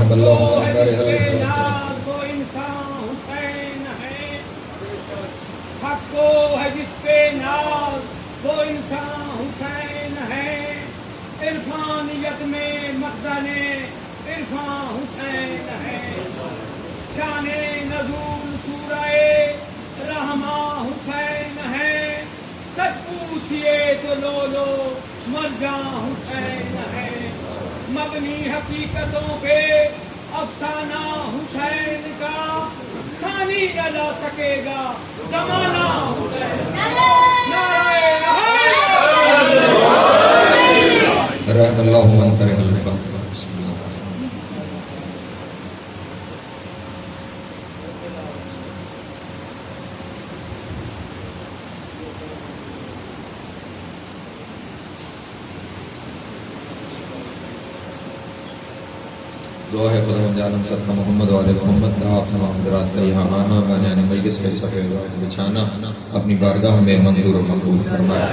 رحم اللہ من کرہ الفاتحہ. وہ انسان حسین ہے، حق کو ہے جس پہ ناز وہ انسان حسین ہے، عرفانیت میں مخزن عرفان حسین ہے، شان نزول سورہ رحماں حسین ہے، سچ پوچھئے تو لو مرجاں حسین ہے، مبنی حقیقتوں پہ افسانہ حسین کا ثانی نہ لا سکے گا زمانہ حسین. رحم اللہ من کرہ الفاتحہ. دعا ہے خدا جانم صدقہ محمد والے محمد کا آپ تمام حضرات کا یہاں آنا بانیان مجلس کے صفحے بچھانا اپنی بارگاہ میں منظور و مقبول فرمائے.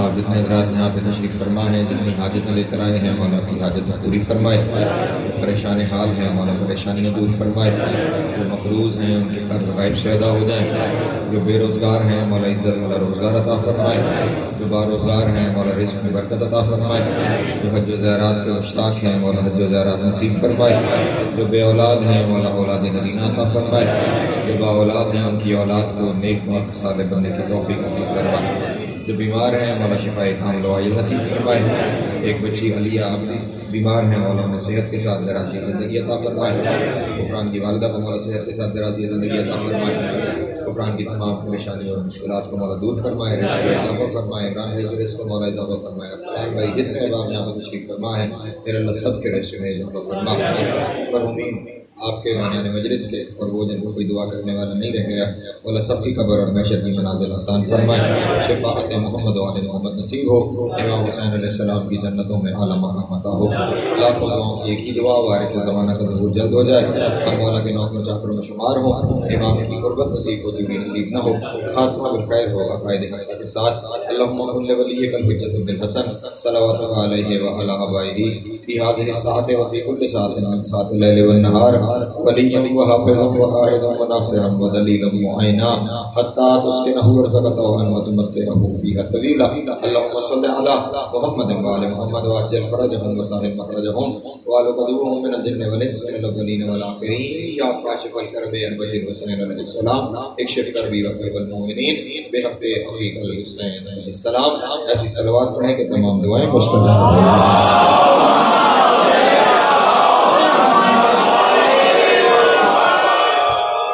آپ جتنے حضرات یہاں پہ تشریف فرما ہیں، جتنی حاجتیں لے کر آئے ہیں، مولا کی حاجت پوری فرمائے. پریشان حال ہیں مولا پریشانیاں دور فرمائے. جو مقروض ہیں ان کے قرض غائب سے ادا ہو جائیں. جو بے روزگار ہیں مولا عزت والا روزگار عطا فرمائے. جو باروزگار ہیں مولا رزق میں برکت عطا فرمائے. جو حج و زیارات کے مشتاق ہیں مولا حج و زیارات نصیب فرمائے. جو بے اولاد ہیں مولا اولاد نگینہ عطا فرمائے. جو با اولاد ہیں ان کی اولاد کو نیک نیک صالح بننے کی توفیق عطا فرمائے. جو بیمار ہیں مولا شفائے کامل و عاجل نصیب فرمائے. ایک بچی علیہ عابدی بیمار ہیں مولا انہیں صحت کے ساتھ درازی زندگی عطا فرمائے. قرآن کی والدہ کو مولا صحت کے ساتھ درازی زندگی عطا فرمائے. قرآن کی تمام پریشانیوں اور مشکلات کو مولا دور فرمائے. رزق میں اضافہ فرمائے. عمران بھائی کے رزق کو مولا اضافہ فرمائے. افسران بھائی جتنے احباب یہاں پر تشریف فرما ہے پھر اللہ سب کے رزق میں اضافہ فرمائے. پر امید آپ کے معنی مجلس کے اور وہ جن کو کوئی دعا کرنے والا نہیں رہ گیا اللہ سب کی قبر اور محشر کی منازل آسان فرمائے. شفاعت محمد و آل محمد نصیب ہو. امام حسین علیہ السلام کی جنتوں میں اعلیٰ مقام عطا ہو. لاکھوں دعاؤں کی ایک ہی دعا وارث زمانہ کا ظہور جلد ہو جائے. ہر مولا کے نوکروں چاکروں میں شمار ہو. امام کی قربت نصیب ہو دوری نصیب نہ ہو. خاتمہ بالخیر ہو عقائد حق کے ساتھ. اللہم کن لولیک الحجۃ بن الحسن صلوات علیہ وعلی آبائہ فی هذه الساعة وفي كل ساعة من ساعات الليل والنهار وليا وحافظا وقائدا وناصرا ودليلا معينا حتى تسكنه ورزقته وتمتعه فيها طويلا. اللهم صل على محمد وآل محمد وعجل فرجهم وسهل مخرجهم وآل قدوهم من الجن والإنس من الأولين والآخرين. يا كاشف الكرب البشر حسین علیہ السلام اکشف کربی وقرب المؤمنین بحق اخیک الحسین علیہ السلام. ایسی صلوات پڑھیں کہ تمام دعائیں مستجاب ہوں.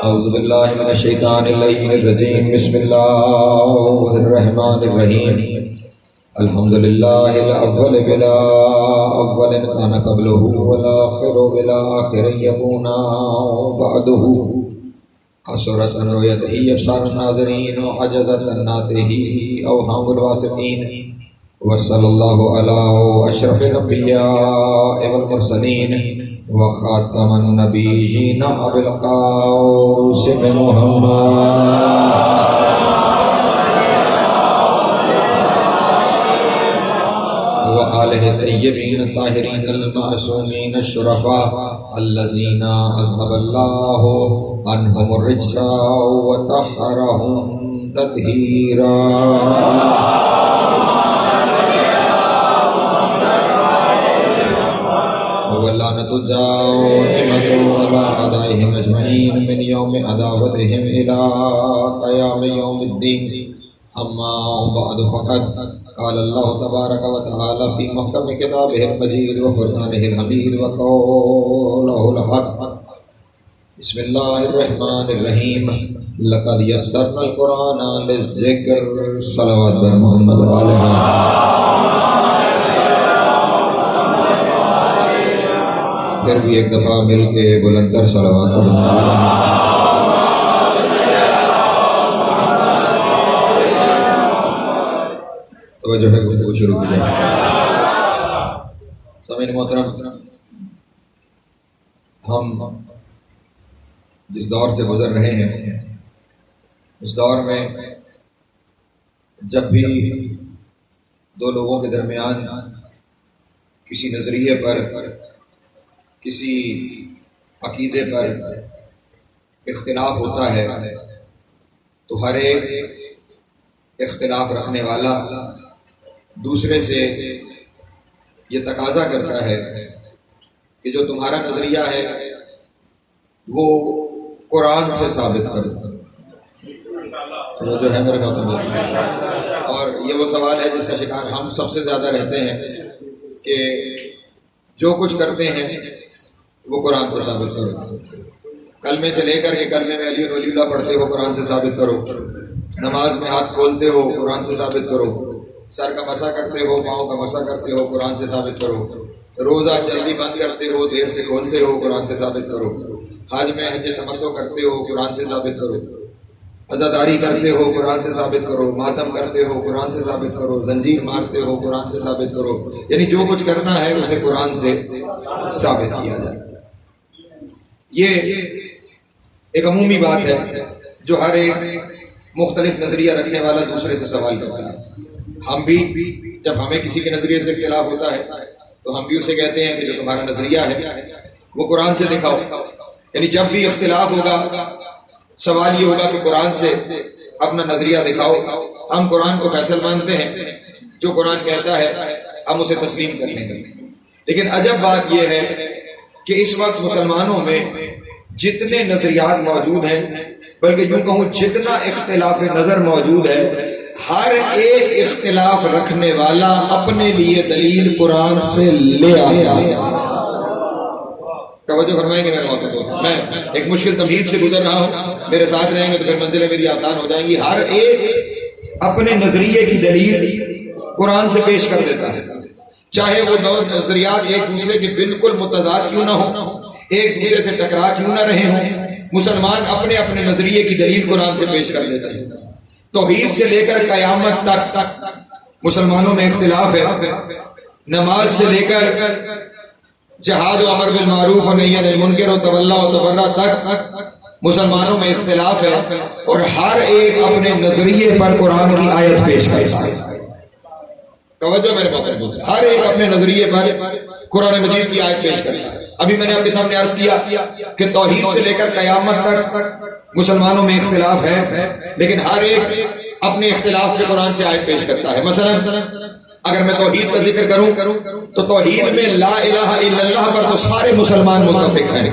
اعوذ باللہ من الشیطان اللعین الرجیم. بسم اللہ الرحمن الرحیم. الحمد للہ الاول بلا اول کان قبلہ والآخر بلا آخر یکون بعدہ. حسرت ان رؤیتہ ابصار الناظرین وعجزت ان ناطقہ اوہام الواصفین. وصلی اللہ علی اشرف الانبیاء والمرسلین وخاتم النبیین ابی القاسم محمد وآلہ الطیبین الطاہرین المعصومین الشرفاء الذین اذهب اللہ عنہم الرجس وطہرہم تطہیرا. واللعنة الدائمة على أعدائهم أجمعين من يوم عداوتهم إلى قيام يوم الدين. أما بعد فقد قال الله تبارك وتعالى في محكم كتابه المجيد وفرقانه الحميد وقوله الحق. بسم الله الرحمن الرحيم. لقد يسرنا القرآن للذكر. صلوات بر محمد وآلہ. پھر بھی ایک دفعہ مل کے بلندر صلوات پڑھنا. توجہ ہے گفتگو شروع کی جائے. سامعین محترم، ہم جس دور سے گزر رہے ہیں اس دور میں جب بھی دو لوگوں کے درمیان کسی نظریے پر کسی عقیدے پر اختلاف ہوتا ہے تو ہر ایک اختلاف رکھنے والا دوسرے سے یہ تقاضا کرتا ہے کہ جو تمہارا نظریہ ہے وہ قرآن سے ثابت کر دو. تو جو ہے میرے بات، اور یہ وہ سوال ہے جس کا شکار ہم سب سے زیادہ رہتے ہیں کہ جو کچھ کرتے ہیں وہ قرآن سے ثابت کرو. کلمے سے لے کر کے کلمے میں علی ولی اللہ پڑھتے ہو قرآن سے ثابت کرو، نماز میں ہاتھ کھولتے ہو قرآن سے ثابت کرو، سر کا مسح کرتے ہو پاؤں کا مسح کرتے ہو قرآن سے ثابت کرو، روزہ جلدی بند کرتے ہو دیر سے کھولتے ہو قرآن سے ثابت کرو، حج میں حج تمتع کرتے ہو قرآن سے ثابت کرو، عزاداری کرتے ہو قرآن سے ثابت کرو، ماتم کرتے ہو قرآن سے ثابت کرو، زنجیر مارتے ہو قرآن سے ثابت کرو. یعنی جو کچھ کرنا ہے اسے قرآن سے ثابت کیا جائے. یہ ایک عمومی بات ہے جو ہر ایک مختلف نظریہ رکھنے والا دوسرے سے سوال کرتا ہے. ہم بھی جب ہمیں کسی کے نظریے سے اختلاف ہوتا ہے تو ہم بھی اسے کہتے ہیں کہ جو تمہارا نظریہ ہے وہ قرآن سے دکھاؤ. یعنی جب بھی اختلاف ہوگا سوال یہ ہوگا کہ قرآن سے اپنا نظریہ دکھاؤ. ہم قرآن کو فیصل مانتے ہیں، جو قرآن کہتا ہے ہم اسے تسلیم کر لیں گے. لیکن عجب بات یہ ہے کہ اس وقت مسلمانوں میں جتنے نظریات موجود ہیں، بلکہ یوں کہوں جتنا اختلاف نظر موجود ہے، ہر ایک اختلاف رکھنے والا اپنے لیے دلیل قرآن سے لے آیا. توجہ فرمائیں گے میرے محترم، میں ایک مشکل تمہید سے گزر رہا ہوں، میرے ساتھ رہیں گے تو پھر منزلیں میری آسان ہو جائیں گی. ہر ایک اپنے نظریے کی دلیل قرآن سے پیش کر دیتا ہے، چاہے وہ نظریات ایک دوسرے کے بالکل متضاد کیوں نہ ہوں، ایک دوسرے سے ٹکرا کیوں نہ رہے ہوں. مسلمان اپنے اپنے نظریے کی دلیل قرآن سے پیش کر دیتا ہے. توحید سے لے کر قیامت تک مسلمانوں میں اختلاف ہے. نماز سے لے کر جہاد و امر بالمعروف و نہی عن المنکر و تولا و تبرع تک مسلمانوں میں اختلاف ہے، اور ہر ایک اپنے نظریے پر قرآن کی آیت پیش کرتا ہے. توجہ میرے محترم، ہر ایک اپنے نظریے پر قرآن مجید کی آیت پیش کرتا ہے. ابھی میں نے آپ کے سامنے عرض کیا کہ توحید سے لے کر قیامت تک مسلمانوں میں اختلاف ہے، لیکن ہر ایک اپنے اختلاف پہ قرآن سے آیت پیش کرتا ہے. مثلا اگر میں توحید کا ذکر کروں تو توحید میں لا الہ الا اللہ پر تو سارے مسلمان متفق ہیں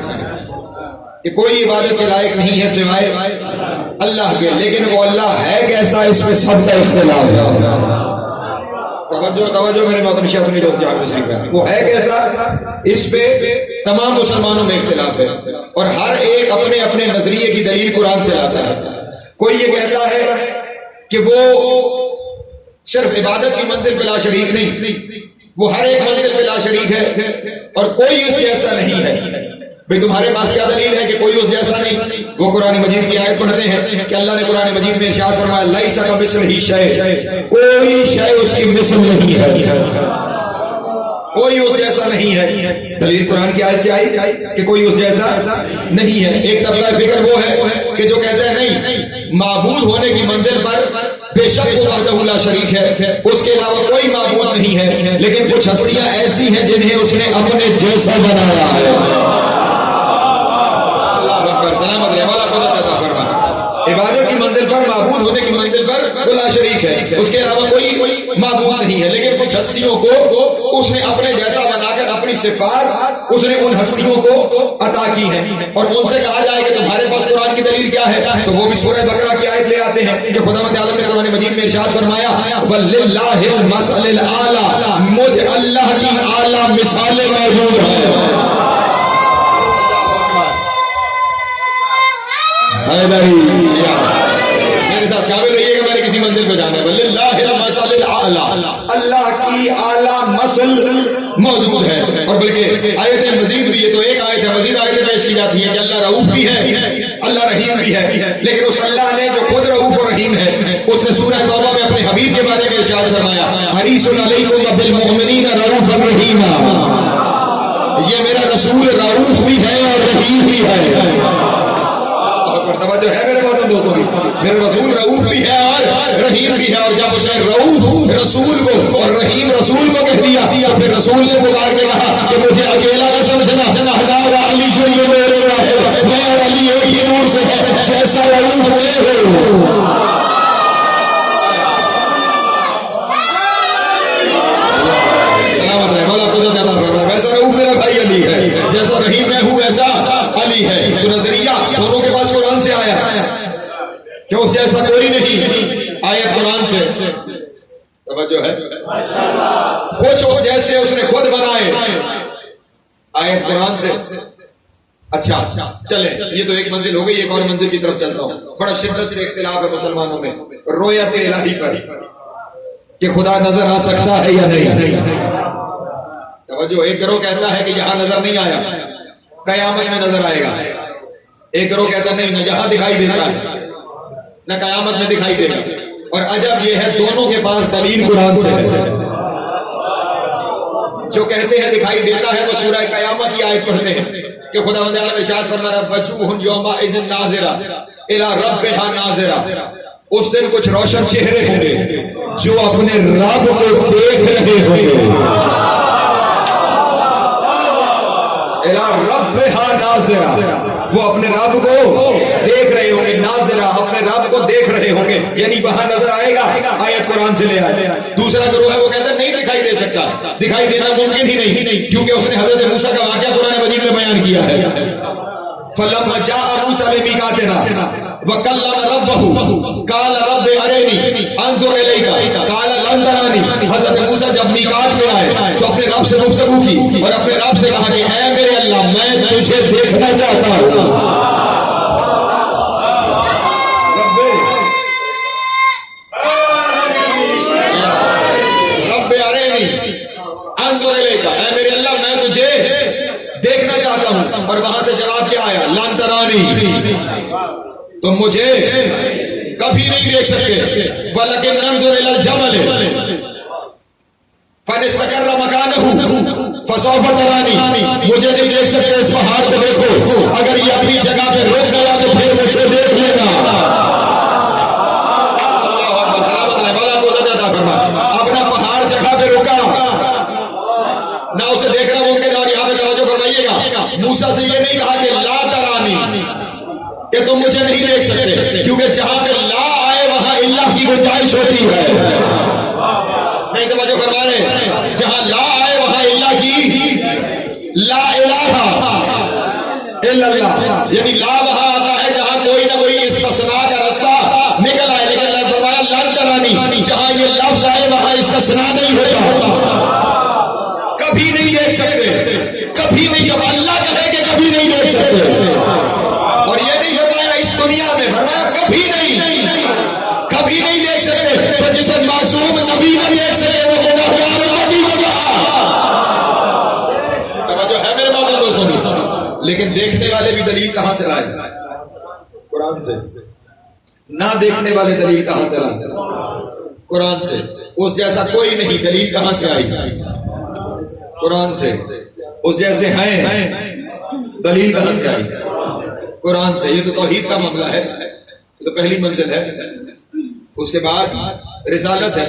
کہ کوئی عبادت کے لائق نہیں ہے سوائے اللہ کے، لیکن وہ اللہ ہے کیسا اس میں سب کا اختلاف ہے. توجہ میرے محترم شیخ سنی دوست جہاں تشریف ہے، وہ ہے کیسا اس پہ تمام مسلمانوں میں اختلاف ہے، اور ہر ایک اپنے اپنے نظریے کی دلیل قرآن سے لاتا ہے. کوئی یہ کہتا ہے کہ وہ صرف عبادت کی منزل پہ لا شریک نہیں، وہ ہر ایک منزل پہ لا شریک ہے، اور کوئی اس جیسا نہیں ہے. بھئی تمہارے پاس کیا دلیل ہے کہ کوئی اس جیسا نہیں؟ وہ قرآن مجید کی آیت پڑھتے ہیں کہ اللہ نے قرآن مجید میں ارشاد فرمایا لیس کمثلہ شیء، کوئی شے اس کی مثل نہیں ہے، کوئی اس جیسا نہیں ہے. دلیل قرآن کی آیت سے آئی کہ کوئی اس جیسا نہیں ہے. ایک طبقہ فکر وہ ہے کہ جو کہتے ہیں نہیں، معبود ہونے کی منزل پر بے شک وہ وحدہ لا شریک ہے، اس کے علاوہ کوئی معبود نہیں ہے، لیکن کچھ ہستیاں ایسی ہیں جنہیں اس نے اپنے جیسا بنایا ہے. عبادت کی منزل پر، معبود ہونے کی منزل پر وہ لا شریک ہے، اس کے علاوہ کوئی معبود نہیں ہے، لیکن کچھ ہستیوں کو اس نے اپنے جیسا بنا کر اپنی صفات اس نے ان ہستیوں کو عطا کی ہیں. اور ان سے کہا جائے کہ تمہارے پاس قرآن کی دلیل کیا ہے، تو وہ بھی سورہ بقرہ کی آیت لے آتے ہیں کہ خداوند عالم نے قرآن مجید میں ارشاد فرمایا وَلِلَّهِ الْمَثَلُ الْأَعْلَىٰ، مجھ اللہ کی اعلیٰ مثالیں موجود ہیں. میرے ساتھ شامل رہیے گا، میں نے کسی منزل پہ جانا ہے. وَلِلَّهِ الْمَثَلُ الْأَعْلَىٰ، اللہ کی اعلیٰ مثل موجود ہے. اور بلکہ آیت مزید بھی ہے، تو ایک آیت ہے مزید آیتیں پیش کی جاتی ہیں کہ اللہ رؤوف بھی ہے، اللہ رحیم بھی ہے، لیکن اس اللہ نے جو خود رؤوف و رحیم ہے اس نے سورہ توبہ میں اپنے حبیب کے بارے میں ارشاد فرمایا حریص علیکم بالمؤمنین رؤوف رحیم، یہ میرا رسول رؤوف بھی ہے اور رحیم بھی ہے. توجہ ہے میرے محترم دوستوں کی، میرے رسول رؤوف بھی ہے اور رحیم بھی ہے. اور جب اس نے رؤوف رسول کو اور رحیم رسول کو کہہ دیا تو پھر رسول نے پکار کے کہا کہ مجھے اکیلا نہ سمجھنا، بنائے. آیت قرآن سے. اچھا چلیں یہ تو ایک منزل ہو گئی. ایک اور منزل کی طرف چلتا ہوں. بڑا شدت سے اختلاف ہے مسلمانوں میں رویت الہی پر کہ خدا نظر آ سکتا ہے یا نہیں. توجہ. ایک گروہ کہتا ہے کہ یہاں نظر نہیں آیا, قیامت میں نظر آئے گا. ایک گروہ کہتا نہیں نہ یہاں دکھائی دیتا ہے نہ قیامت میں دکھائی دے گا. اور عجب یہ ہے دونوں کے پاس دلیل قرآن سے ہے. جو کہتے ہیں دکھائی دیتا ہے وہ سورہ قیامت کی آیت پڑھتے ہیں کہ خدا وند عالم ارشاد فرما رہا ہے وجوہ یومئذ ناظرہ الی ربھا ناظرہ. اس دن کچھ روشن چہرے ہوں گے جو اپنے رب کو دیکھ رہے ہوں گے. الی ربھا ناظرہ, وہ اپنے رب کو دیکھ رہے ہوں گے. ناظرہ, اپنے رب کو دیکھ رہے ہوں گے, یعنی وہاں نظر آئے گا. آیت قرآن سے لے آئے. دوسرا گروہ ہے وہ کہتا ہے نہیں دکھائی دے سکتا, دکھائی دینا ممکن ہی نہیں کیونکہ اس نے حضرت موسیٰ کا واقعہ قرآن مجید میں بیان کیا ہے. فلما جاء موسیٰ لمیقاتنا وکلم ربہ قال رب ارنی انظر الیک قال لن ترانی. حضرت موسیٰ جب میقات میں آئے تو اپنے رب سے گفتگو کی اور اپنے رب سے کہا کہ اے میرے اللہ میں تجھے دیکھنا چاہتا ہوں. اور وہاں سے جواب کیا آیا لن ترانی, تم مجھے کبھی نہیں دیکھ سکتے. ولکن انظر الی الجبل فإن استقر مکانہ فسوف ترانی. مجھے نہیں دیکھ سکتے اس پہاڑ کو دیکھو, اگر یہ اپنی جگہ پہ رک گیا تو پھر مجھے دیکھ لینا. اپنا پہاڑ جگہ پہ رکا نہ اسے دیکھنا ممکن. اور یہاں پہ توجہ فرمائیے گا موسیٰ سے یہ نہیں کہا کہ لا ترانی کہ تم مجھے نہیں دیکھ سکتے, کیونکہ جہاں پہ لا آئے وہاں اللہ کی گنجائش ہوتی ہے. نہیں توجہ فرما رہے, جہاں لا آئے وہاں اللہ کی لا الہ الا اللہ, یعنی لا وہاں آتا ہے جہاں کوئی نہ کوئی استثناء کا رستہ نکل آئے. لیکن اللہ فرمایا لن ترانی, جہاں یہ لفظ آئے وہاں استثناء نہیں ہوتا. کبھی نہیں دیکھ سکتے, کبھی نہیں. جب اللہ کہے کہ کبھی نہیں دیکھ سکتے, اور یہ نہیں فرمایا اس دنیا میں, فرمایا کبھی نہیں دیکھ سکتے. تو جسے معصوم نبی نہ دیکھ سکے وہ گناہگار نبی کو کہا. توجہ ہے میرے باتوں دوستوں. لیکن دیکھنے والے بھی دلیل کہاں سے لائے؟ قرآن سے. نہ دیکھنے والے دلیل کہاں سے لائے؟ قرآن سے. اس جیسا کوئی نہیں, دلیل کہاں سے آئی؟ قرآن سے. اس جیسے ہیں دلیل کہاں سے آئی؟ قرآن سے. یہ تو توحید کا معاملہ ہے, یہ تو پہلی منزل ہے. اس کے بعد رسالت ہے.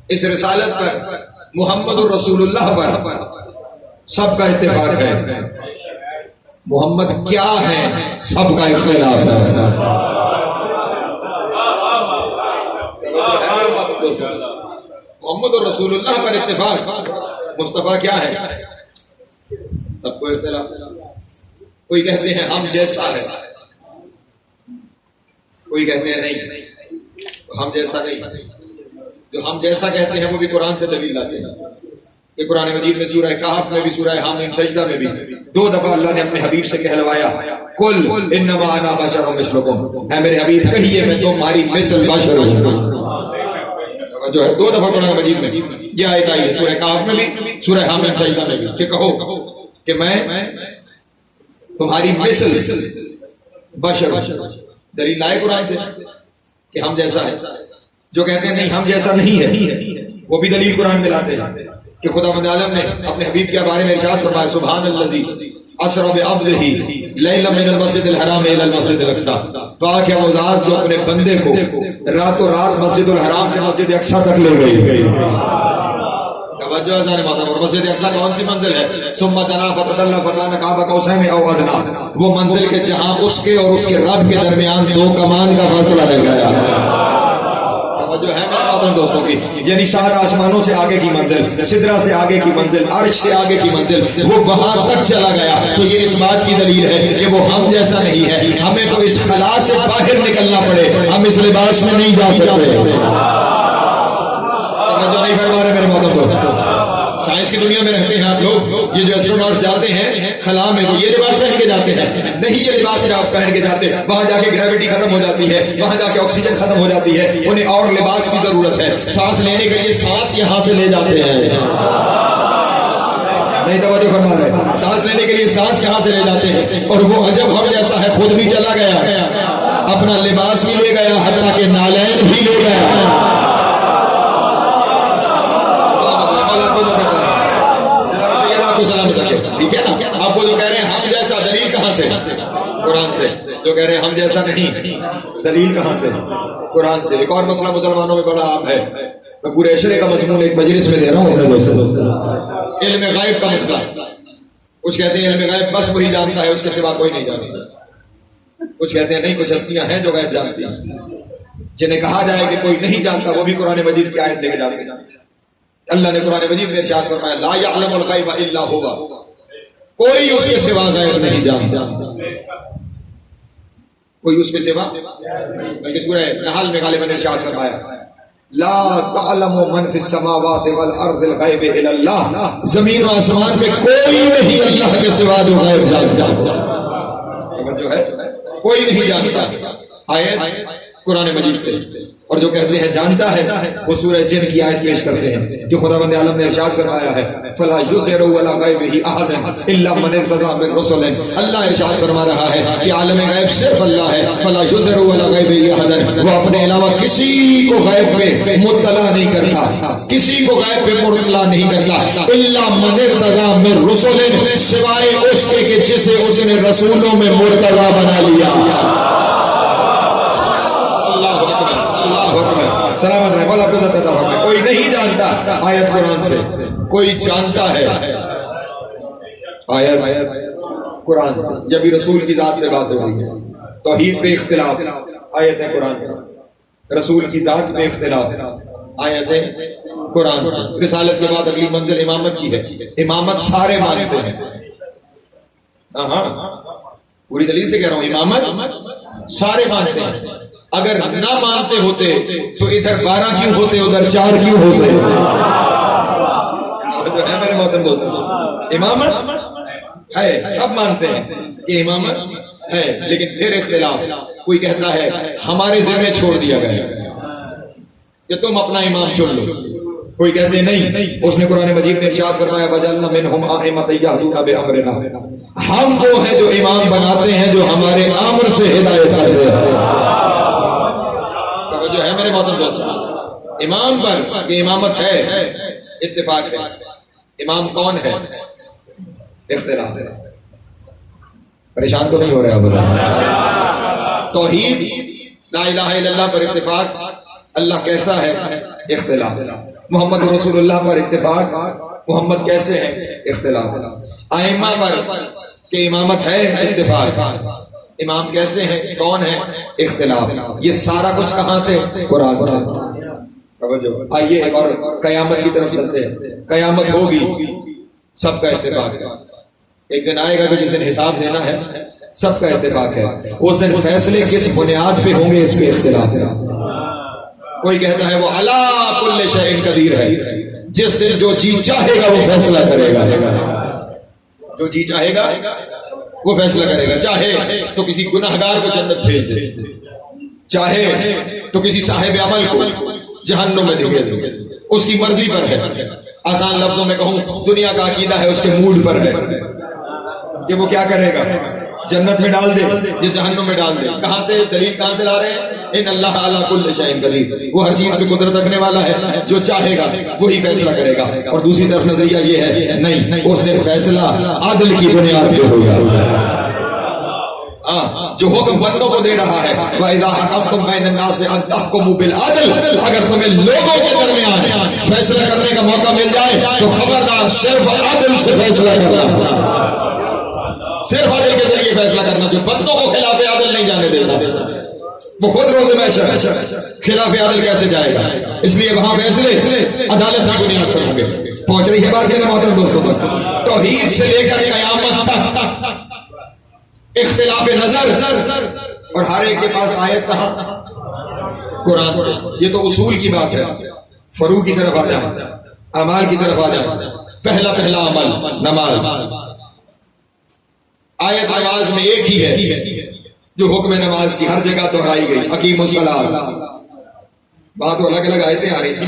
اس رسالت پر محمد الرسول اللہ پر سب کا اتفاق ہے. محمد کیا ہے سب کا اختلاف ہے. محمد الرسول اللہ پر اتفاق, مصطفیٰ کیا ہے سب کو اختلاف. کوئی کہتے ہیں ہم جیسا ہے, کوئی کہتے ہیں نہیں ہم جیسا نہیں. جو ہم جیسا کہتے ہیں وہ بھی قرآن سے دلیل لاتے ہیں. کہ قرآن مجید میں سورہ کہف میں بھی, سورہ حامیم سجدہ میں بھی 2 دفعہ اللہ نے اپنے حبیب سے کہلوایا قل انما انا بشر مثلکم, اے میرے حبیب کہیے میں تمہاری مثل بشر ہوں. جو ہے 2 دفعہ قرآن مجید میں یہ آیت آئی ہے, سورہ کہف میں بھی, سورہ حامیم سجدہ میں بھی, کہ کہو کہ میں تمہاری مثل بشر. دلیل لائے قرآن سے کہ ہم جیسا ہے. جو کہتے ہیں نہیں ہم جیسا نہیں ہے وہ بھی دلیل قرآن میں لاتے ہیں کہ خداوند عالم نے اپنے حبیب کے بارے میں ارشاد فرمایا سبحان الذی اسری بعبدہ لیلا من المسجد الحرام الی المسجد الاقصی. پاک ہے وہ ذات جو اپنے بندے کو راتوں رات مسجد الحرام سے مسجد اقصی تک لے گئی. توجہ ہے ماتم. اور مسجد اقصی کون سی منزل ہے؟ ثم دنا فتدلى فكان قاب قوسين او ادنى, وہ منزل کے جہاں اس کے اور اس کے رب کے درمیان 2 کمان کا فاصلہ رہ گیا. توجہ ہے میرے ماتم دوستوں کی, یعنی 7 آسمانوں سے آگے کی منزل, سدرہ سے آگے کی منزل, عرش سے آگے کی منزل, وہ وہاں تک چلا گیا. تو یہ اس بات کی دلیل ہے کہ وہ ہم جیسا نہیں ہے. ہمیں تو اس خلا سے باہر نکلنا پڑے, ہم اس لباس میں نہیں جا سکتے. توجہ نہیں فرما رہے میرے ماتم دوستوں. سائنس کی دنیا میں رہتے ہیں آپ لوگ، یہ جو ایسٹروناٹس جاتے ہیں خلا میں وہ یہ لباس پہن کے جاتے ہیں؟ نہیں، یہ لباس آپ پہن کے جاتے، وہاں جا کے گریوٹی ختم ہو جاتی ہے، وہاں جا کے آکسیجن ختم ہو جاتی ہے، انہیں اور لباس کی ضرورت ہے۔ سانس لینے کے لیے سانس یہاں سے لے جاتے ہیں، نہیں توجہ فرما رہے، سانس لینے کے لیے سانس یہاں سے لے جاتے ہیں، اور وہ عجب ہم جیسا ہے، خود بھی چلا گیا، اپنا لباس بھی لے گیا، حتیٰ کہ نالین بھی لے گیا۔ ٹھیک ہے نا؟ آپ وہ جو کہہ رہے ہیں ہم جیسا، دلیل کہاں سے؟ قرآن سے۔ جو کہہ رہے ہیں ہم جیسا نہیں، دلیل کہاں سے؟ قرآن سے۔ ایک اور مسئلہ مسلمانوں میں بڑا عام ہے، میں پورے عشرے کا مضمون ایک مجلس میں دے رہا ہوں، علم غیب کا مسئلہ۔ کچھ کہتے ہیں علم غیب بس وہی جانتا ہے، اس کے سوا کوئی نہیں جانتا۔ کچھ کہتے ہیں نہیں، کچھ ہستیاں ہیں جو غیب جانتی ہیں، جنہیں کہا جائے کہ کوئی نہیں جانتا، وہ بھی قرآن مجید کی آیت لے کے جاتے ہیں۔ اللہ نے قرآن مجید میں ارشاد فرمایا لا یعلم الغیب الا هو، کوئی اس کے سوا غیب نہیں جانتا، کوئی اس کے سوا، بلکہ سورہ نحل میں غالباً ارشاد فرمایا لا تعلم من فی السماوات والارض الغیب الا اللہ، زمین و آسمان میں کوئی نہیں اللہ کے سوا جو غیب جانتا، جو ہے کوئی نہیں جانتا۔ آیت قرآن مجید سے۔ اور جو کہتے ہیں جانتا ہے، وہ سورہ جن کی آیت پیش کرتے ہیں کہ خداوند عالم نے ارشاد فرمایا ہے فلا یظہر علی غیبہ احد الا من ارتضی من رسل، اللہ ارشاد فرما رہا ہے کہ عالم غیب صرف اللہ ہے، فلا یظہر علی غیبہ احد، وہ اپنے علاوہ کسی کو غیب پہ مطلع نہیں کرتا، کسی کو غیب پہ مطلع نہیں کرتا، الا من ارتضی من رسل، سوائے اس کے کہ جسے اس نے رسولوں میں مرتضی بنا لیا۔ سلامت رہے، بولا کوئی نہیں جانتا، آیت قرآن سے، کوئی جانتا ہے، آیت قرآن سے۔ جب بھی رسول کی ذات پہ بات ہو رہی ہے، توحید پہ اختلاف، آیت ہے قرآن سے، رسول کی ذات پہ اختلاف، آیت ہے قرآن سے۔ رسالت کے بعد اگلی منزل امامت کی ہے، امامت سارے مانتے ہیں، ہاں پوری دلیل سے کہہ رہا ہوں، امامت سارے مانتے ہیں۔ اگر نہ مانتے ہوتے تو ادھر 12 کیوں ہوتے، ادھر 4 کیوں ہوتے؟ جو ہے میرے محترم دوستو، امامت ہے، سب مانتے ہیں کہ امامت ہے، لیکن پھر اختلاف، کوئی کہتا ہے ہمارے ذمہ چھوڑ دیا گیا کہ تم اپنا امام چن لو، کوئی کہتے نہیں، اس نے قرآن مجید میں ارشاد فرمایا وَجَعَلْنَا مِنْهُمْ أَئِمَّةً يَهْدُونَ بِأَمْرِنَا، ہم وہ ہیں جو امام بناتے ہیں جو ہمارے امر سے ہدایت کرتے ہیں۔ جو ہے میرے محترم دوست، امام پر کہ امامت ہے، اتفاق ہے، امام کون ہے، اختلاف ہے۔ پریشان تو نہیں ہو رہا بولا؟ توحید لا الہ الا اللہ پر اتفاق، اللہ کیسا ہے، اختلاف۔ محمد رسول اللہ پر اتفاق، محمد کیسے ہے، اختلاف۔ ائمہ پر کہ امامت ہے، اتفاق، امام کیسے ہیں، کون ہے، اختلاف۔ یہ سارا کچھ کہاں سے، قرآن سے۔ آئیے ایک اور قیامت کی طرف چلتے ہیں۔ قیامت ہوگی، سب کا اتفاق ہے، ایک دن آئے گا کہ جس دن حساب دینا ہے، سب کا اتفاق ہے، اس دن فیصلے کس بنیاد پہ ہوں گے اس پہ اختلاف ہے۔ کوئی کہتا ہے وہ علی کل شیء قدیر ہے، جس دن جو جی چاہے گا وہ فیصلہ کرے گا، جو جی چاہے گا وہ فیصلہ کرے گا، چاہے تو کسی گناہگار کو جنت بھیج دے، چاہے تو کسی صاحب عمل کو جہنم میں دھکیل دے، اس کی مرضی پر ہے۔ آسان لفظوں میں کہوں، دنیا کا عقیدہ ہے اس کے موڈ پر ہے کہ وہ کیا کرے گا، جنت میں ڈال دے یا جہنم میں ڈال دے۔ کہاں سے دلیل کہاں سے لا رہے ہیں؟ ان اللہ علی کل شیء قدیر، وہ ہر چیز پہ قدرت رکھنے والا ہے، جو چاہے گا وہی فیصلہ کرے گا۔ اور دوسری طرف نظریہ یہ ہے نہیں، اس نے فیصلہ عدل کی بنیاد پہ ہوگا، جو حکم بندوں کو دے رہا ہے وَإِذَا حَكَمْتُمْ بَيْنَ النَّاسِ أَن تَحْكُمُوا بِالْعَدْلِ، اگر تمہیں لوگوں کے درمیان فیصلہ کرنے کا موقع مل جائے تو خبردار صرف عدل سے فیصلہ کرنا، صرف عدل کے ذریعے فیصلہ کرنا، جو بندوں کو خلاف عدل نہیں جانے دیتا، وہ خود روز محشر خلاف عدل کیسے جائے گا؟ اس لیے وہاں فیصلے عدالت کی بنیاد پر ہوں گے۔ پہنچ رہی ہے بات میرے محترم دوستوں، توحید سے لے کر قیامت تک اختلاف نظر، اور ہر ایک کے پاس آیت کہاں، قرآن سے۔ یہ تو اصول کی بات ہے، فروع کی طرف آ جائے، اعمال کی طرف آ جائے، پہلا عمل نماز. آیت نماز میں ایک ہی ہے جو حکم نماز کی ہر جگہ دہرائی گئی. اقیم الصلاۃ. بات تو الگ الگ آیتیں آ رہی تھی،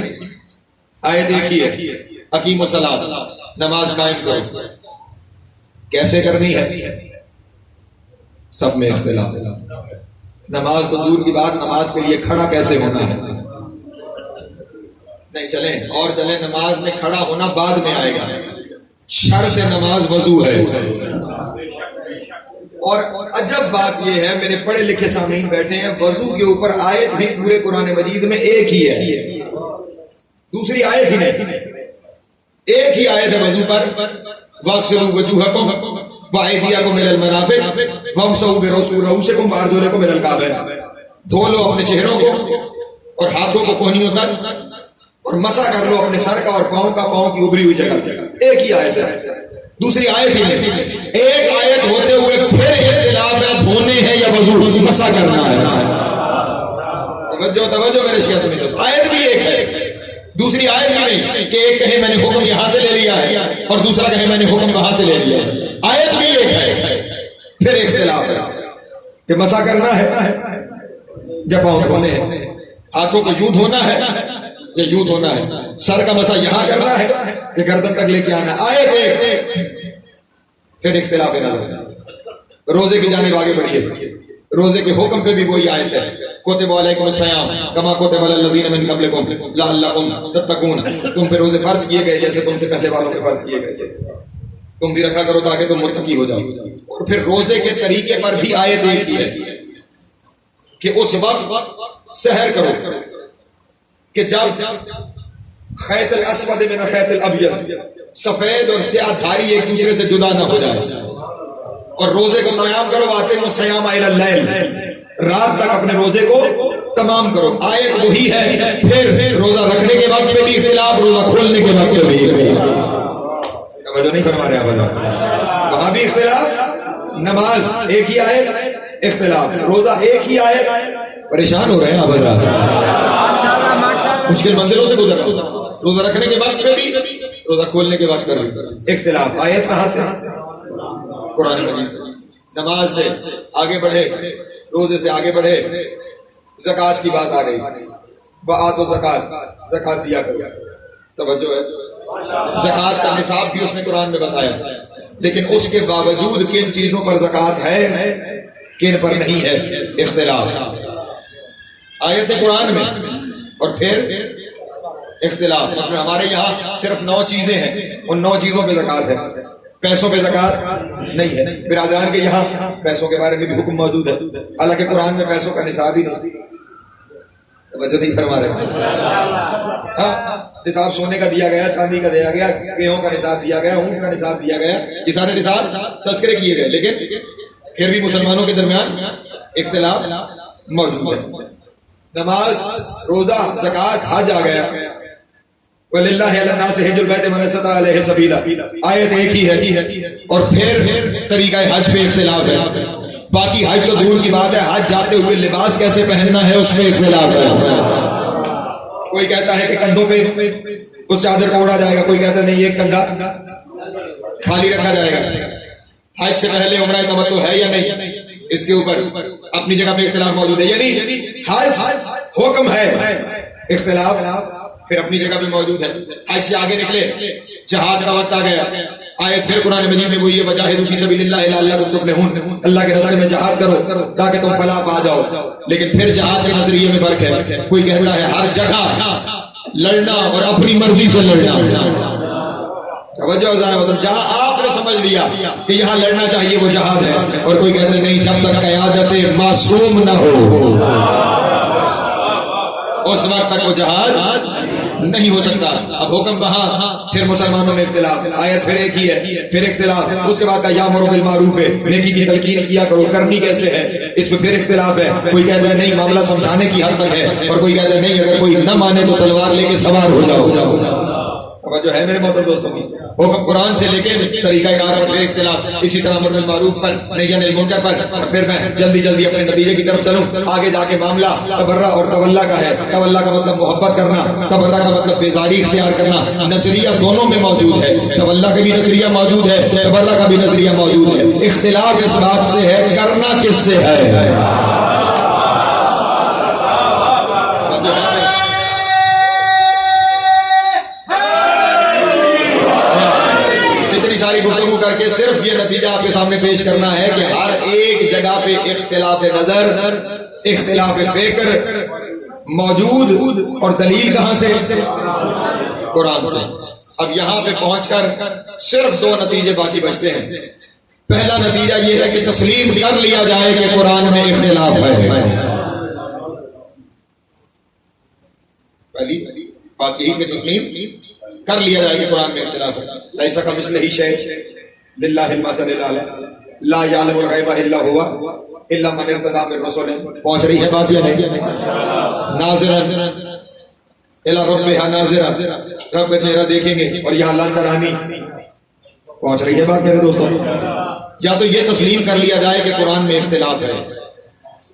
آیت ایک ہی ہے. اقیم الصلاۃ، نماز قائم کرو. کیسے کرنی ہے سب میں اختلاف. نماز تو دور کی بات، نماز کے لیے کھڑا کیسے ہونا ہے نہیں چلیں اور چلیں. نماز میں کھڑا ہونا بعد میں آئے گا. شرط نماز وضو ہے. اور عجب بات یہ ہے، میرے پڑھے لکھے سامعین بیٹھے ہیں، وضو کے اوپر آیت بھی پورے قرآن مجید میں ایک ہی ہے، دوسری آیت ہی نہیں. ایک ہی آیت ہے وضو پر. واغسلوا وجوہکم وایدیکم الی المرافق وامسحوا برؤوسکم وارجلکم الی الکعبین. دھو لو اپنے چہروں کو اور ہاتھوں کو کوہنیوں تک اور مسح کر لو اپنے سر کا اور پاؤں کا، پاؤں کی ابری ہوئی جگہ. ایک ہی آیت ہے، دوسری آیت ہی نہیں. ایک آیت ہوتے ہوئے پھر اختلاف ہے دھونے ہیں یا وضو مسح کرنا ہے. توجہ میرے شیعہ سنیے. آیت بھی ایک ہے، دوسری آیت بھی نہیں کہ ایک کہے میں نے حکم یہاں سے لے لیا ہے اور دوسرا کہے میں نے حکم وہاں سے لے لیا ہے. آیت بھی ایک ہے، پھر اختلاف ہے کہ مسح کرنا ہے یا پاؤں دھونے ہیں، ہاتھوں کو یوں دھونا ہے یا یوں دھونا ہے، سر کا مسح یہاں کرنا ہے یا گردن تک لے کے آنا ہے. آیت ایک، پھر اختلاف ہے. روزے کی جانب آگے بڑھیے. روزے کے حکم پہ بھی وہی آیت ہے. کتب علیکم الصیام کما کتب علی الذین من قبلکم لعلکم تتقون. تم پہ روزے فرض کیے گئے جیسے تم سے پہلے والوں پہ فرض کیے گئے، تم بھی رکھا کرو تاکہ تم متقی ہو جاؤ. اور پھر روزے کے طریقے پر بھی آیت ایک ہی ہے کہ اس وقت سحر کرو کہ جب خیط الاسود من خیط الابیض، سفید اور سیاہ دھاری ایک دوسرے سے جدا نہ ہو جائے. اور روزے کو تمام کرو. واتم الصیام الی اللیل، رات تک اپنے روزے کو تمام کرو. آیت وہی ہے. پھر روزہ رکھنے کے وقت پہ بھی اختلاف، روزہ کھولنے کے وقت پہ بھی اختلاف. توجہ نہیں فرما رہے آپ، وہاں بھی اختلاف. نماز ایک ہی آیت، اختلاف. روزہ ایک ہی آیت. پریشان ہو رہے ہیں آپ، مشکل منزلوں سے گزر. روزہ رکھنے کے وقت پہ بھی، روزہ کھولنے کے وقت پر بھی اختلاف. آیت کہاں سے؟ قرآن مجید سے. نماز سے آگے بڑھے، روزے سے آگے بڑھے، زکوٰۃ کی بات آ گئی. وآتوا الزکاۃ، زکوٰۃ دیا کرو. توجہ ہے. زکوٰۃ کا نصاب بھی اس نے قرآن میں بتایا، لیکن اس کے باوجود کن چیزوں پر زکوٰۃ ہے کن پر نہیں ہے اختلاف. آیت قرآن میں اور پھر اختلاف. مثلا ہمارے یہاں صرف 9 چیزیں ہیں، ان 9 چیزوں پہ زکوٰۃ ہے، پیسوں پہ زکوٰۃ نہیں ہے. برادران کے یہاں پیسوں کے بارے میں بھی حکم موجود ہے، حالانکہ قرآن میں پیسوں کا نصاب ہی نہیں. توجہ نہیں فرما رہے. نصاب سونے کا دیا گیا، چاندی کا دیا گیا، گیہوں کا نصاب دیا گیا، اونٹ کا نصاب دیا گیا. یہ سارے نصاب تذکرے کیے گئے، لیکن پھر بھی مسلمانوں کے درمیان اختلاف موجود ہے. نماز، روزہ، زکوٰۃ، حج آ گیا. وَلِلَّهِ عَلَى النَّاسِ حِجُّ الْبَيْتِ مَنِ اسْتَطَاعَ إِلَيْهِ سَبِيلًا. آیت ایک ہی ہے. اور پھر طریقہ حج پہ اختلاف ہے. باقی حج تو دور کی بات ہے، حج جاتے ہوئے لباس کیسے پہننا ہے اس میں اختلاف ہے. کوئی کہتا ہے کہ کندھوں پہ اس چادر کو اڑا جائے گا، کوئی کہتا ہے نہیں، ایک کندھا خالی رکھا جائے گا. حج سے پہلے عمرہ تمتع ہے یا نہیں، اس کے اوپر اپنی جگہ پہ اختلاف موجود ہے. یعنی حج حکم ہے، اختلاف پھر اپنی جگہ پہ موجود ہے. حج سے آگے نکلے، جہاد کا وقت آ گیا. آیت پھر قرآن مجید میں وہی ہے، وجاہدوا فی سبیل اللہ لعلکم تفلحون. اللہ کے راستے میں جہاد کرو تاکہ تم فلاح پا جاؤ. لیکن پھر جہاد کے نظریے میں فرق ہے. کوئی کہتا ہے ہر جگہ لڑنا اور اپنی مرضی سے لڑنا. توجہ جہاں آپ نے سمجھ لیا کہ یہاں لڑنا چاہیے وہ جہاد ہے، اور کوئی کہتا ہے نہیں، جب تک قیادت معصوم نہ ہو اس وقت تک وہ جہاد نہیں ہو سکتا. اب حکم کہاں؟ پھر مسلمانوں میں اختلاف. آیت پھر ایک ہی ہے، پھر اختلاف. اس کے بعد کا یامر بالمعروف ہے، نیکی کی تلقین کیا کرو، کرنی کیسے ہے اس میں پھر اختلاف ہے. کوئی کہتا ہے نہیں، معاملہ سمجھانے کی حد تک ہے، اور کوئی کہتا ہے نہیں، اگر کوئی نہ مانے تو تلوار لے کے سوار ہو جاؤ. توجہ ہے میرے محترم دوستوں کی؟ حکم قرآن سے لے کے طریقہ کار اور اختلاف، اسی طرح امر بالمعروف پر نہی عن المنکر پر. اور پھر میں جلدی اپنے نتیجے کی طرف چلوں. آگے جا کے معاملہ تبرہ اور تولا کا ہے. تولا کا مطلب محبت کرنا، تبرہ کا مطلب بیزاری اختیار کرنا. نظریہ دونوں میں موجود ہے، تولا کا بھی نظریہ موجود ہے، تبرہ کا بھی نظریہ موجود ہے. اختلاف اس بات سے ہے کرنا کس سے ہے. ساری گفتگو کر کے صرف یہ نتیجہ آپ کے سامنے پیش کرنا ہے کہ ہر ایک جگہ پہ اختلاف نظر، اختلاف فکر موجود، اور دلیل کہاں سے؟ قرآن سے. اب یہاں پہ پہنچ کر صرف دو نتیجے باقی بچتے ہیں. پہلا نتیجہ یہ ہے کہ تسلیم کر لیا جائے کہ قرآن میں اختلاف ہے. پہلی بات یہی کہ تسلیم کر لیا جائے کہ قرآن میں اختلاف ہے. لیس کمثلہ شیء للہ المثل الاعلی لا یعلم الغیب الا هو الا من ارتضی من رسول. پہنچ رہی ہے بات یا نہیں؟ ناظرہ الی ربها ناظرہ، رب کا چہرہ دیکھیں گے. اور یہاں لن ترانی. پہنچ رہی ہے بات میرے دوستوں؟ یا تو یہ تسلیم کر لیا جائے کہ قرآن میں اختلاف ہے،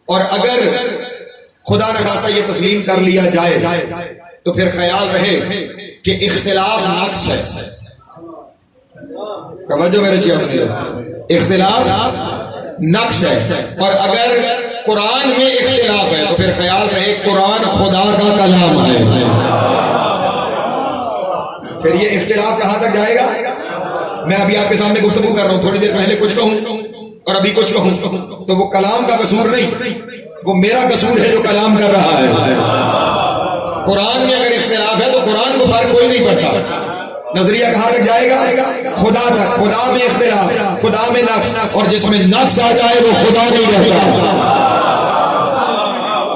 اور اگر خدا نخواستہ یہ تسلیم کر لیا جائے تو پھر خیال رہے کہ اختلاف نقص ہے. توجہ میرے چیئر، اختلاف نقص ہے. اور اگر قرآن میں اختلاف ہے تو پھر خیال رہے قرآن خدا کا کلام ہے. پھر یہ اختلاف کہاں تک جائے گا؟ میں ابھی آپ کے سامنے گفتگو کر رہا ہوں، تھوڑی دیر پہلے کچھ کہوں اور ابھی کچھ کہوں، تو وہ کلام کا قصور نہیں، وہ میرا قصور ہے جو کلام کر رہا ہے. قرآن میں اگر اختلاف ہے تو قرآن کو فرق کوئی نہیں پڑتا. نظریہ کہاں تک جائے گا؟ خدا تک. خدا میں اختلاف، خدا میں نقص، اور جس میں نقص آ جائے وہ خدا نہیں رہتا.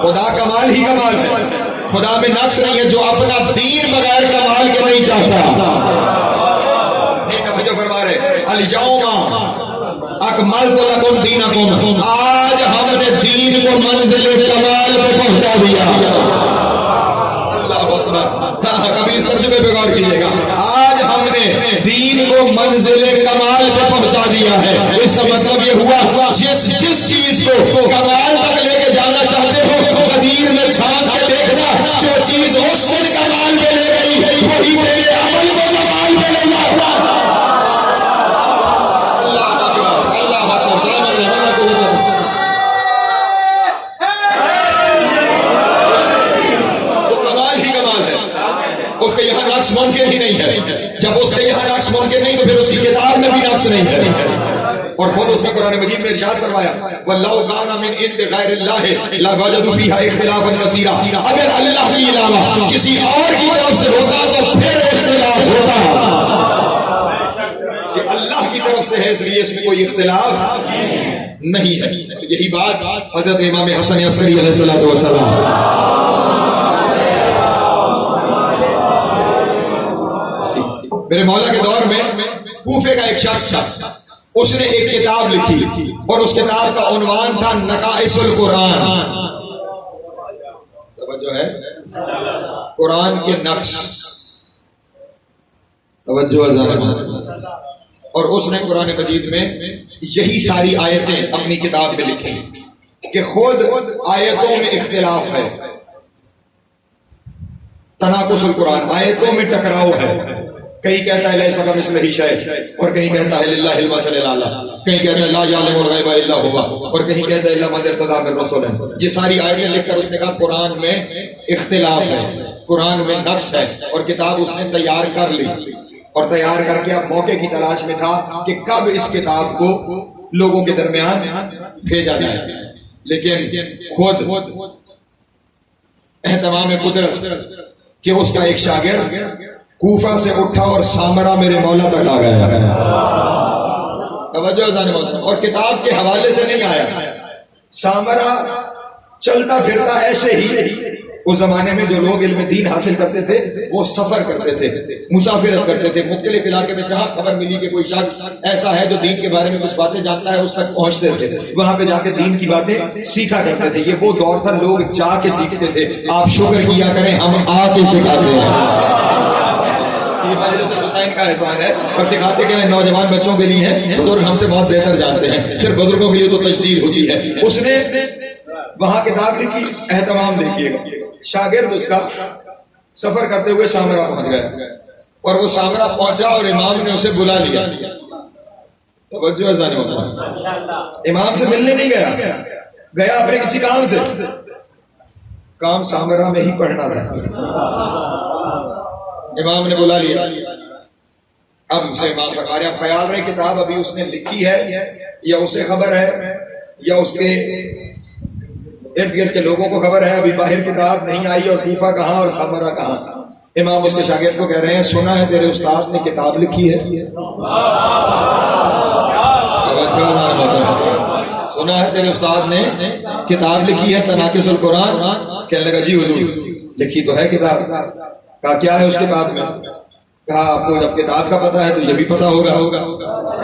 خدا کمال ہی کمال ہے، خدا میں نقص نہیں ہے. جو اپنا دین بغیر کمال کے نہیں چاہتا. توجہ فرما رہے الیوم اکملت لکم دینکم، آج ہم نے دین کو منزل کمال پہ پہنچا دیا. کبھی اس ترجمے پہ غور کیجیے گا. آج ہم نے دین کو منزل کمال پہ پہنچا دیا ہے. اس کا مطلب یہ ہوا جس چیز کو کمال تک لے کے جانا چاہتے ہو قدیر میں چھانک کے دیکھنا، جو چیز اس کو کمال پہ لے گئی وہی میرے عمل کو کمال پہ لے جاؤ. ممکن ہی نہیں ہے. جب اس کے یہاں نقص ممکن نہیں تو پھر اس کی کتاب میں بھی نقص نہیں ہے. اور خود اس نے قرآن مجید میں ارشاد فرمایا وَلَوْ كَانَ مِنْ عِنْدِ غَيْرِ اللَّهِ لَوَجَدُوا فِيهَا اخْتِلَافًا كَثِيرًا. اگر اللہ کے علاوہ کسی اور کی طرف سے ہوتا تو پھر اختلاف ہوتا. اللہ کی طرف سے ہے اس لیے اس میں کوئی اختلاف نہیں ہے. یہی بات حضرت امام حسن عسکری علیہ السلام میرے مولا کے دور میں کوفے کا ایک شخص تھا. اس نے ایک کتاب لکھی اور اس کتاب کا عنوان تھا نقائص القرآن. توجہ ہے، قرآن کے نقص. توجہ ذرا. اور اس نے قرآن مجید میں یہی ساری آیتیں اپنی کتاب میں لکھی کہ خود آیتوں میں اختلاف ہے، تناقض القرآن، آیتوں میں ٹکراؤ ہے. کہیں کہتا ہے لیس کمثلہ شیء اور کہیں کہتا ہے للہ المثل الاعلی، کہیں کہتا ہے لا یعلم الغیب الا هو اور کہیں کہتا ہے الا من ارتضی من رسول. یہ ساری آیتیں لکھ کر اس نے کہا قرآن میں اختلاف ہے، قرآن میں نقص ہے. اور کتاب اس نے تیار کر لی اور تیار کر کے اب موقع کی تلاش میں تھا کہ کب اس کتاب کو لوگوں کے درمیان بھیجا جائے. لیکن خود اہتمام قدرت کہ اس کا ایک شاگرد کوفہ سے اٹھا اور سامرا میرے مولا تک آ گیا. توجہ ذہن مولا. اور کتاب کے حوالے سے نہیں آیا. سامرا چلتا پھرتا ایسے ہی. اس زمانے میں جو لوگ علم دین حاصل کرتے تھے وہ سفر کرتے تھے، مسافرت کرتے تھے. مختلف علاقے میں جہاں خبر ملی کہ کوئی شخص ایسا ہے جو دین کے بارے میں کچھ باتیں جانتا ہے اس تک پہنچتے تھے. وہاں پہ جا کے دین کی باتیں سیکھا کرتے تھے. یہ وہ دور تھا لوگ جا کے سیکھتے تھے. آپ شکر کیا کریں ہم آ کے سکھاتے ہیں. مجلس حسین کا احسان ہے اور سکھاتے کہ نوجوان بچوں کے لیے ہیں، بزرگ ہم سے بہت بہتر جانتے ہیں، صرف بزرگوں کے لیے تو تجدید ہوتی ہے. اس نے وہاں کتاب لکھی، اہتمام دیکھیے گا. شاگرد اس کا سفر کرتے ہوئے سامرا پہنچ گئے اور وہ سامرا پہنچا اور امام نے اسے بلا لیا. توجہ امام سے ملنے نہیں گیا اپنے کسی کام سے. کام سامرا میں ہی پڑھنا تھا. امام نے بلا لیا. اب اسے امام فرما رہے اب خیال رہے کتاب ابھی اس نے لکھی ہے یا اسے خبر ہے یا اس کے ارد گرد کے لوگوں کو خبر ہے. ابھی باہر کتاب نہیں آئی اور کوفہ کہاں اور سامرا کہاں. امام اس کے شاگرد کو کہہ رہے ہیں سنا ہے تیرے استاد نے کتاب لکھی ہے. سنا ہے تیرے استاد نے کتاب لکھی ہے تناقض القرآن. کہنے لگا جی حضور لکھی تو ہے کتاب. کہا کیا ہے اس کتاب میں؟ کہا آپ کو جب کتاب کا پتہ ہے تو یہ بھی پتہ ہوگا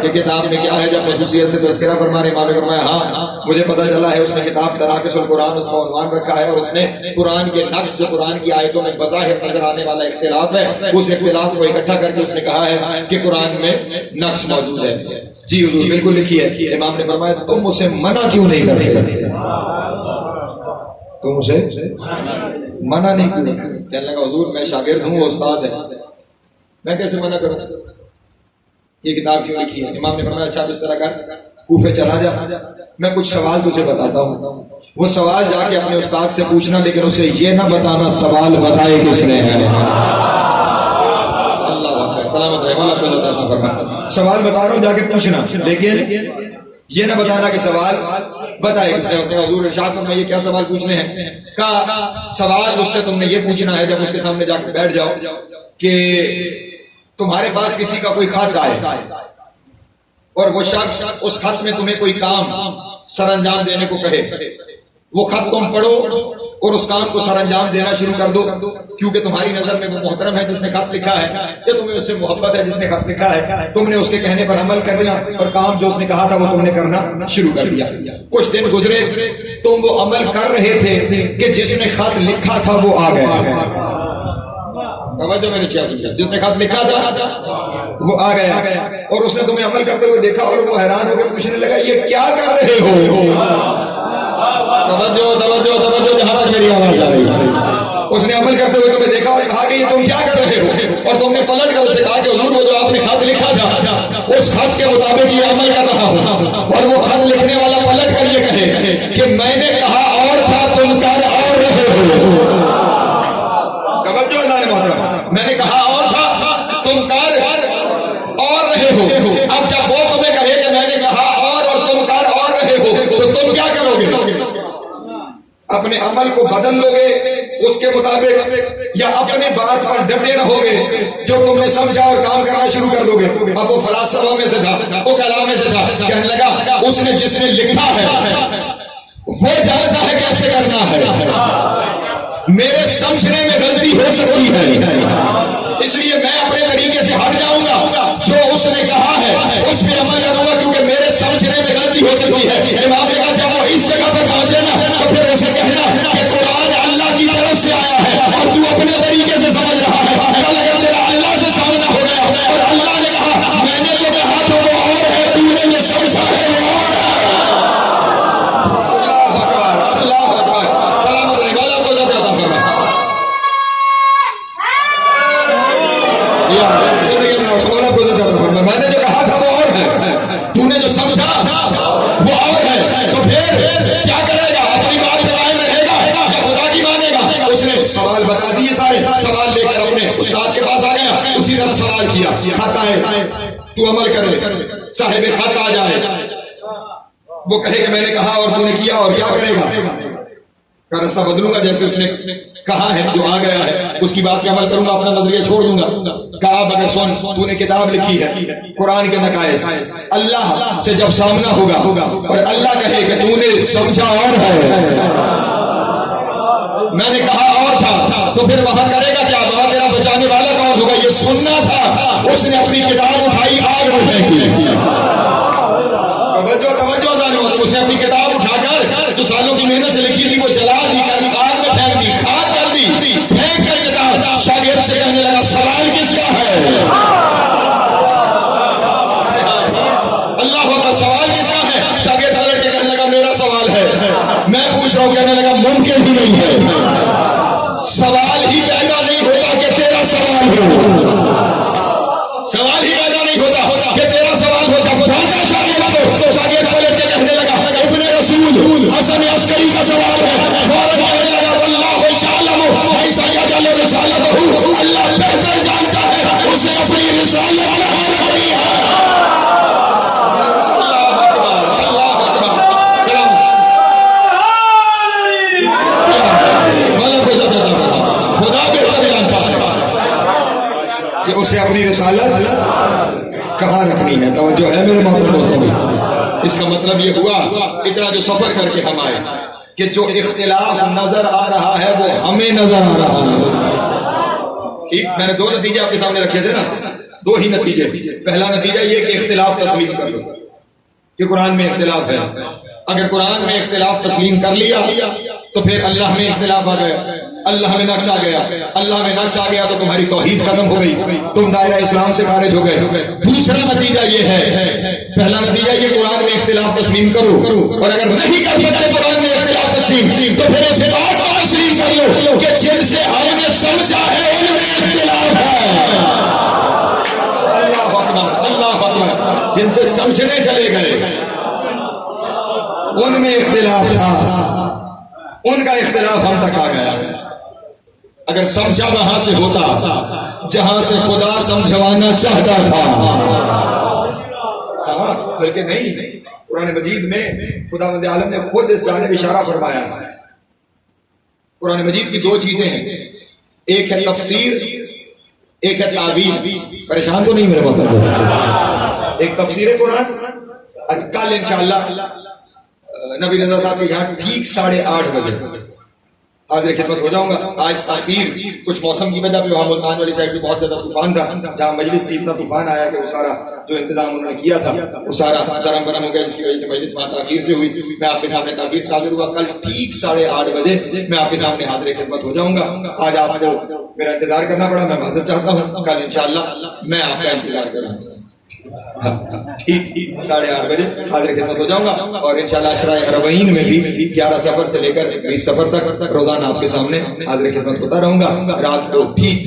کہ کتاب میں کیا ہے. جب خصوصیت سے تذکرہ فرما رہے امام نے فرمایا ہاں مجھے پتہ چلا ہے. اس نے کتاب تناقض القرآن اس کا عنوان رکھا ہے اور اس نے قرآن کے نقص جو قرآن کی آیتوں میں بظاہر نظر آنے والا اختلاف ہے اس اختلاف کو اکٹھا کر کے اس نے کہا ہے کہ قرآن میں نقص موجود ہے. جی حضور بالکل لکھی ہے. امام نے فرمایا تم اسے منع کیوں نہیں کرتے؟ تم اسے منع نہیں کیوں؟ کہنے لگا حضور میں شاگرد ہوں وہ استاد ہے میں کیسے منع کروں؟ یہ کتاب کیوں لکھی ہے؟ امام نے فرمایا اچھا اس طرح کر کوفے چلا جا میں کچھ سوال تجھے بتاتا ہوں. وہ سوال جا کے اپنے استاد سے پوچھنا لیکن اسے یہ نہ بتانا سوال بتائے کس نے ہے. سوال بتا رہا ہوں جا کے پوچھنا لیکن یہ نہ بتانا کہ سوال بتائے کس نے. اس نے حضور ارشاد فرمایا کیا سوال پوچھنے ہیں؟ کہا سوال اس سے تم نے یہ پوچھنا ہے جب اس کے سامنے جا کے بیٹھ جاؤ کہ تمہارے پاس کسی کا کوئی خط آئے اور وہ شخص اس خط میں تمہیں کوئی کام سر انجام دینے کو کہے. وہ خط تم پڑھو اور اس کام کو سر انجام دینا شروع کر دو کیونکہ تمہاری نظر میں وہ محترم ہے جس نے خط لکھا ہے یا تمہیں اس سے محبت ہے جس نے خط لکھا ہے. تم نے اس کے کہنے پر عمل کر لیا اور کام جو اس نے کہا تھا وہ تم نے کرنا شروع کر دیا. کچھ دن گزرے تم وہ عمل کر رہے تھے کہ جس نے خط لکھا تھا وہ آ گیا. توجہ میں نے کیا جس نے خط لکھا تھا وہ آ گیا اور اس نے تمہیں عمل کرتے ہوئے دیکھا اور وہ حیران ہو کے پوچھنے لگا یہ کیا کر رہے ہو؟ توجہ توجہ توجہ جہاں تک میری آواز آ رہی ہے. اس نے عمل کرتے ہوئے تمہیں دیکھا اور کہا کہ یہ تم کیا کر رہے ہو اور تم نے پلٹ کر اسے کہا کہ حضور وہ جو آپ نے خط لکھا تھا اس خط کے مطابق یہ عمل کر رہا ہوں. اور وہ خط لکھنے والا پلٹ کر یہ کہے کہ میں نے کہا اور تھا تم کر اور رہے ہو. میں نے کہا اور تھا تم کر اور رہے ہو. اب جب وہ تمہیں کہے کہ میں نے کہا اور تم کر اور رہے ہو تو تم کیا کرو گے؟ اپنے عمل کو بدل لو گے اس کے مطابق یا اپنی بات پر ڈٹے رہو گے جو تم نے سمجھا اور کام کرنا شروع کر دو گے. اب وہ فلاسفوں میں سے تھا وہ کلام میں سے تھا. کہنے لگا اس نے جس نے لکھا ہے وہ جانتا ہے کیسے کرنا ہے. میرے سمجھنے میں غلطی ہو سکتی ہے اس لیے میں اپنے طریقے سے ہٹ جاؤں گا. جو اس نے کہا ہے اس پہ عمل کروں گا کیونکہ میرے سمجھنے میں غلطی ہو سکتی ہے. امام نے کہا جب وہ اس جگہ پر پہنچے نا تو پھر اسے کہنا کہ قرآن اللہ کی طرف سے آیا ہے اور تو اپنے طریقے سے سمجھ رہا ہے. کل اگر تیرا اللہ سے سامنا ہو گیا اور اللہ نے کہا میں نے جو کہا تو وہ اور ہے تو نے جو سمجھا ہے وہ اور ہے. میں نے جو کہا تھا وہ اور ہے تو نے جو سمجھا وہ اور ہے. تو پھر کیا کرے گا؟ اپنی بات پہ قائم رہے گا یا خدا کی مانے گا؟ اس نے سوال بتا دیے سارے. سوال لے کر اپنے استاد کے پاس آ گیا. اسی طرح سوال کیا خط آئے تو عمل کرے. صاحب خط آ جائے وہ کہے کہ میں نے کہا اور تو نے کیا اور کیا کرے گا؟ کا راستہ بدلوں گا جیسے اس نے کہا ہے جو آ گیا ہے اس کی بات پہ عمل کروں گا اپنا نظریہ چھوڑ دوں گا. کہا اگر سن تو نے کتاب لکھی ہے قرآن کے نقائص اللہ سے جب سامنا ہوگا اور اللہ کہے کہ تو نے سمجھا اور ہے میں نے کہا اور تھا تو پھر وہاں کرے گا کیا؟ وہاں تیرا بچانے والا کون ہوگا؟ یہ سننا تھا. اس نے اپنی کتاب اٹھائی آگ میں پھینکی. اس نے اپنی کتاب اٹھا کر جو سالوں کی محنت سے لکھی تھی وہ جلا دی آگ میں پھینک دی خاک کر دی. پھینک کر کتاب شاگرد سے کہنے لگا سوال کس کا ہے؟ وہ کہنے لگا ممکن ہی نہیں ہے، سوال ہی پیدا نہیں ہوتا کہ تیرا سوال ہو، سوال ہی پیدا نہیں ہوتا کہ تیرا سوال ہو. جب بھاگا شاگرد تو شاگرد کو لیتے کہنے لگا ابن رسول حسن عسکری کا سوال ہے. فوراً کہنے لگا واللہ یعلم حیث یجعل رسالتہ، اللہ بہتر جانتا ہے اسے اپنی رسالت کہاں رکھنی ہے. کہ اسے اپنی رسالت کہاں رکھنی ہے. توجہ ہے میرے محترم دوستوں؟ اس کا مطلب یہ ہوا اتنا جو سفر کر کے ہم آئے کہ جو اختلاف نظر آ رہا ہے وہ ہمیں نظر آ رہا ہے. ٹھیک، میں نے دو نتیجے آپ کے سامنے رکھے تھے نا، دو ہی نتیجے. پہلا نتیجہ یہ کہ اختلاف تسلیم کر لو کہ قرآن میں اختلاف ہے. اگر قرآن میں اختلاف تسلیم کر لیا تو پھر اللہ میں اختلاف آ گیا، اللہ میں نقص آ گیا. اللہ میں نقص آ گیا تو تمہاری توحید ختم ہو گئی، تم دائرہ اسلام سے خارج ہو گئے. دوسرا نتیجہ یہ ہے، پہلا نتیجہ یہ قرآن میں اختلاف تسلیم کرو، اور اگر نہیں کر سکتے قرآن میں اختلاف تسلیم تو پھر اس بات کو تسلیم کر لو کہ جن سے ہم نے سمجھا ہے ان میں اختلاف ہے. اللہ اکبر، اللہ اکبر. جن سے سمجھنے چلے گئے ان میں اختلاف تھا، ان کا اختلاف ہم تک آ گیا. اگر سمجھا وہاں سے ہوتا جہاں سے خدا سمجھوانا چاہتا تھا. بلکہ نہیں، قرآن مجید میں خداوند عالم نے خود اس جانب اشارہ فرمایا. قرآن مجید کی دو چیزیں ہیں، ایک ہے تفسیر، ایک ہے تعبیر. پریشان تو نہیں میرے محترم؟ ایک تفسیر قرآن. کل انشاءاللہ نبی رضا صاحب کے یہاں ٹھیک 8:30 بجے حاضر خدمت ہو جاؤں گا. آج تاخیر کچھ موسم کی وجہ پہ وہاں ملتان والی سائڈ پہ بہت زیادہ طوفان تھا، جہاں مجلس تھی اتنا طوفان آیا کہ وہ سارا جو انتظام انہوں نے کیا تھا وہ سارا درم برم ہو گیا، جس کی وجہ سے مجلس وہاں تاخیر سے ہوئی. میں آپ کے سامنے تاخیر سے حاضر ہوا. کل ٹھیک 8:30 بجے میں آپ کے سامنے حاضر خدمت ہو جاؤں گا. آج آپ کو میرا انتظار کرنا پڑا، میں معذرت چاہتا ہوں. کل انشاءاللہ میں آپ کا انتظار کروں گا. ٹھیک 8:30 بجے حاضر خدمت ہو جاؤں گا. اور انشاءاللہ عشرہ حرمین میں بھی 11 سفر سے لے کر 20 سفر تک روزانہ آپ کے سامنے حاضر خدمت ہوتا رہوں گا. رات کو ٹھیک